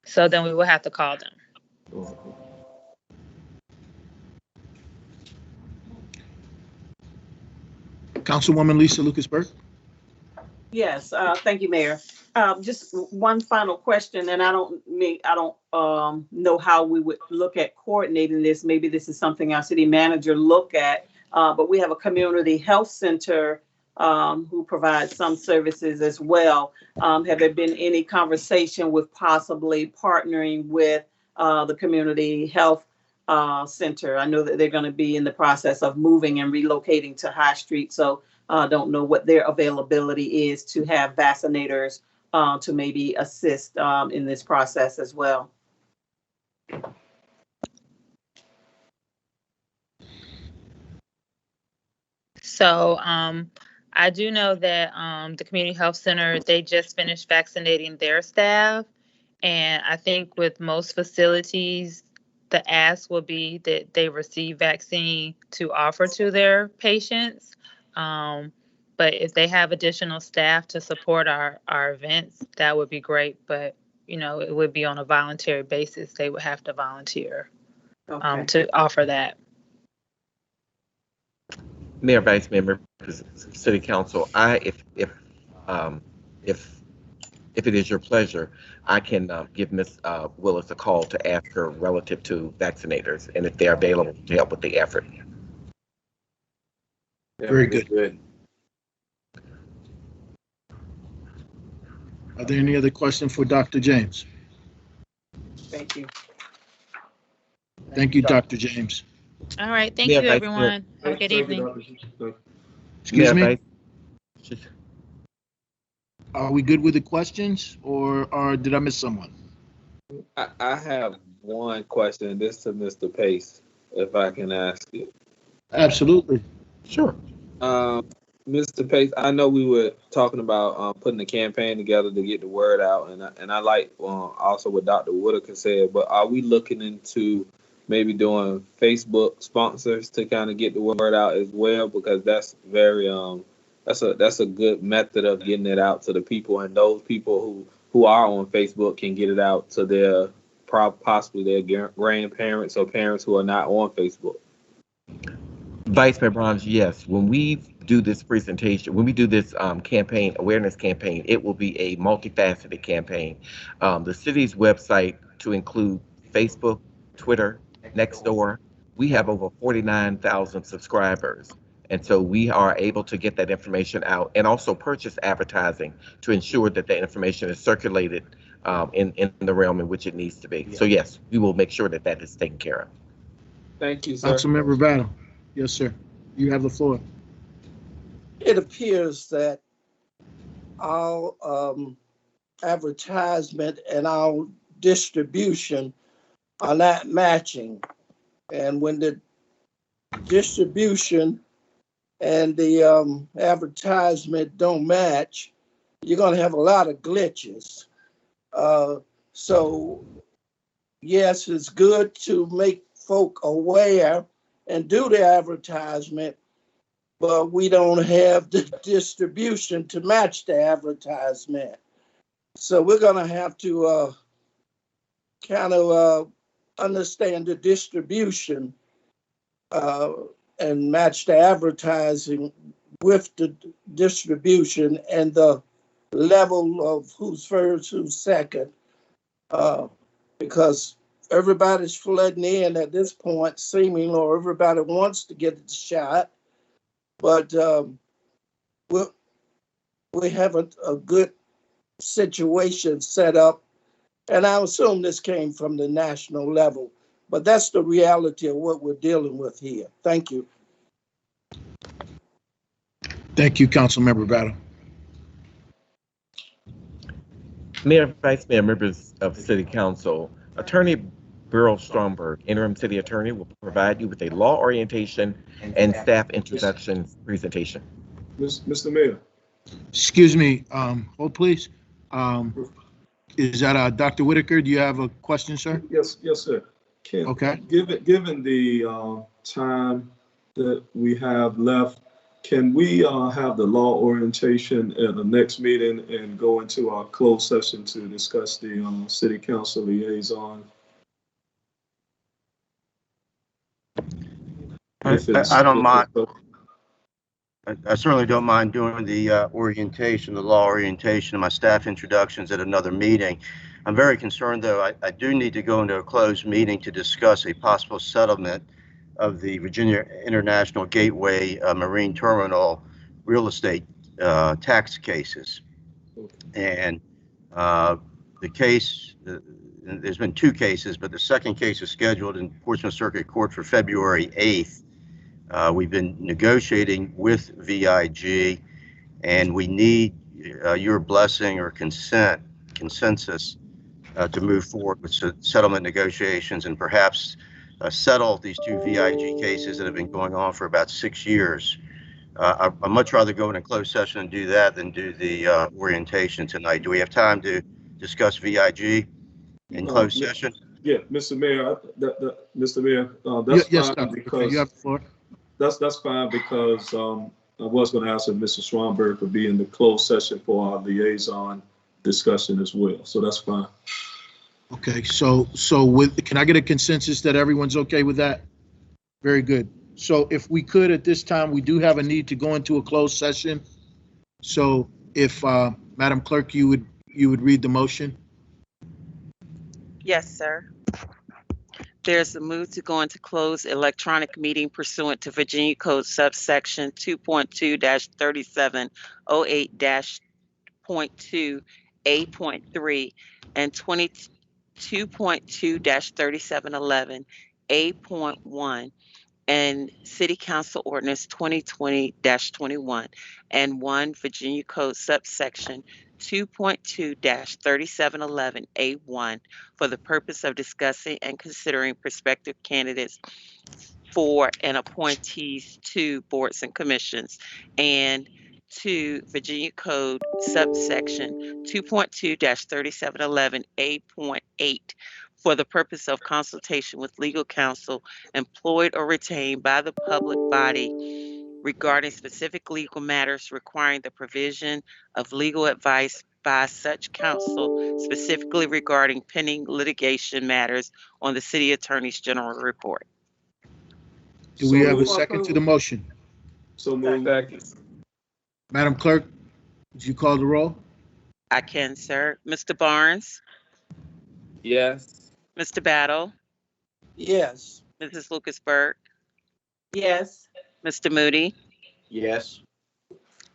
So then we will have to call them. Okay. Councilwoman Lisa Lucas-Burke. Yes, thank you, Mayor. Just one final question, and I don't know how we would look at coordinating this. Maybe this is something our city manager look at, but we have a community health center who provides some services as well. Have there been any conversation with possibly partnering with the community health center? I know that they're going to be in the process of moving and relocating to High Street, so don't know what their availability is to have vaccinators to maybe assist in this process as well. So I do know that the community health center, they just finished vaccinating their staff. And I think with most facilities, the ask will be that they receive vaccine to offer to their patients. But if they have additional staff to support our events, that would be great. But, you know, it would be on a voluntary basis. They would have to volunteer to offer that. Mayor, Vice Mayor, City Council, if it is your pleasure, I can give Ms. Willis a call to ask her relative to vaccinators and if they're available to help with the effort. Very good. Are there any other questions for Dr. James? Thank you. Thank you, Dr. James. All right, thank Mayor, you, Vice everyone. Have a good evening. Excuse me? Mayor, Are we good with the questions, or did I miss someone? I have one question. This to Mr. Pace, if I can ask it. Absolutely. Sure. Mr. Pace, I know we were talking about putting a campaign together to get the word out, and I like also what Dr. Whitaker said. But are we looking into maybe doing Facebook sponsors to kind of get the word out as well? Because that's very that's a good method of getting it out to the people, and those people who are on Facebook can get it out to their possibly their grandparents or parents who are not on Facebook. Vice Mayor Bronze, yes. When we do this presentation, when we do this awareness campaign, it will be a multifaceted campaign. The city's website to include Facebook, Twitter, Nextdoor, we have over 49,000 subscribers. And so we are able to get that information out and also purchase advertising to ensure that the information is circulated in the realm in which it needs to be. So yes, we will make sure that that is taken care of. Thank you, sir. Councilmember Battle. Yes, sir. You have the floor. It appears that our advertisement and our distribution are not matching. And when the distribution and the advertisement don't match, you're going to have a lot of glitches. So yes, it's good to make folk aware and do the advertisement, but we don't have the distribution to match the advertisement. So we're going to have to kind of understand the distribution and match the advertising with the distribution and the level of who's first, who's second, because everybody's flooding in at this point, seemingly, or everybody wants to get the shot, but we have a good situation set up, and I assume this came from the national level, but that's the reality of what we're dealing with here. Thank you. Thank you, Councilmember Battle. Mayor, Vice Mayor, members of City Council, Attorney Beryl Stromberg, Interim City Attorney, will provide you with a law orientation and staff introduction presentation. Mr. Mayor. Excuse me, hold please. Is that Dr. Whitaker? Do you have a question, sir? Yes, sir. Okay. Given the time that we have left, can we have the law orientation at the next meeting and go into our closed session to discuss the city council liaison? I don't mind. I certainly don't mind doing the orientation, the law orientation, and my staff introductions at another meeting. I'm very concerned, though. I do need to go into a closed meeting to discuss a possible settlement of the Virginia International Gateway Marine Terminal real estate tax cases. And the case, there's been two cases, but the second case is scheduled in Portsmouth Circuit Court for February 8th. We've been negotiating with VIG, and we need your blessing or consensus to move forward with settlement negotiations and perhaps settle these two VIG cases that have been going on for about 6 years. I'd much rather go in a closed session and do that than do the orientation tonight. Do we have time to discuss VIG in closed session? Yeah, Mr. Mayor, Mr. Mayor, that's yes, fine because you have the floor. That's fine because I was going to ask if Mr. Stromberg could be in the closed session for our liaison discussion as well. So that's fine. Okay, so can I get a consensus that everyone's okay with that? Very good. So if we could at this time, we do have a need to go into a closed session. So if Madam Clerk, you would read the motion. Yes, sir. There's a move to go into closed electronic meeting pursuant to Virginia Code subsection 2.2-3708-.2 A.3 and 2.2-3711, A.1, and City Council Ordinance 2020-21, and 1 Virginia Code subsection 2.2-3711A1 for the purpose of discussing and considering prospective candidates for and appointees to boards and commissions, and 2 Virginia Code subsection 2.2-3711A.8 for the purpose of consultation with legal counsel employed or retained by the public body regarding specific legal matters requiring the provision of legal advice by such counsel, specifically regarding pending litigation matters on the city attorney's general report. Do we have a second to the motion? So moved. Second. Madam Clerk, would you call the roll? I can, sir. Mr. Barnes, Yes. Mr. Battle, Yes. Mrs. Lucasberg, Yes. Mr. Moody, Yes.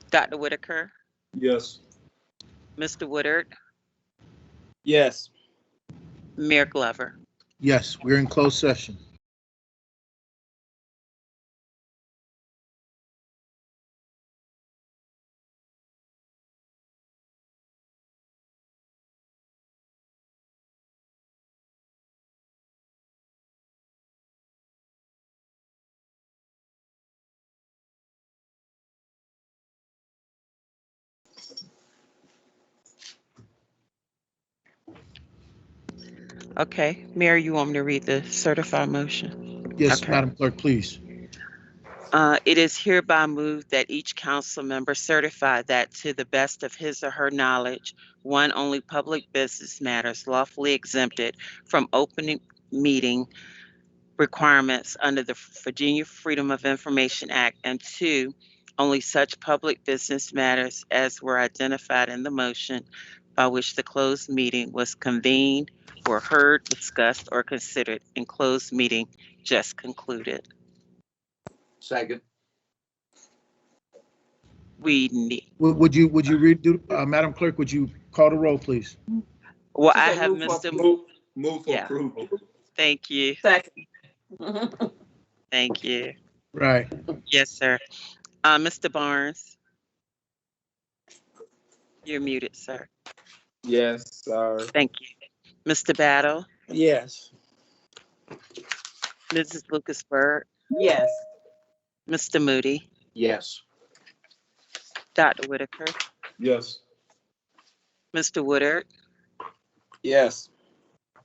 Dr. Whitaker, Yes. Mr. Woodard, Yes. Mayor Glover. Yes, we're in closed session. Okay, Mayor, you want me to read the certified motion? Yes, Okay. Madam Clerk, please. It is hereby moved that each council member certify that to the best of his or her knowledge, one, only public business matters lawfully exempted from opening meeting requirements under the Virginia Freedom of Information Act, and 2, only such public business matters as were identified in the motion by which the closed meeting was convened were heard, discussed, or considered in closed meeting just concluded. Second. We need, Would you read, Madam Clerk, would you call the roll, please? well, She I said have move for Mr. Move for Yeah. approval. Thank you. Second. Thank you. Right. Yes, sir. Mr. Barnes, you're muted, sir. Yes, sir. Thank you. Mr. Battle, Yes. Mrs. Lucasberg, Yes. Mr. Moody, Yes. Dr. Whitaker, Yes. Mr. Woodard, Yes.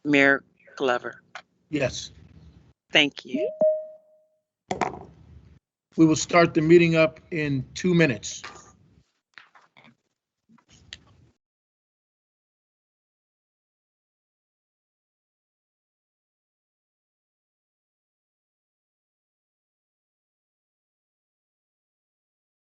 Mayor Glover. Yes. Thank you. We will start the meeting up in 2 minutes.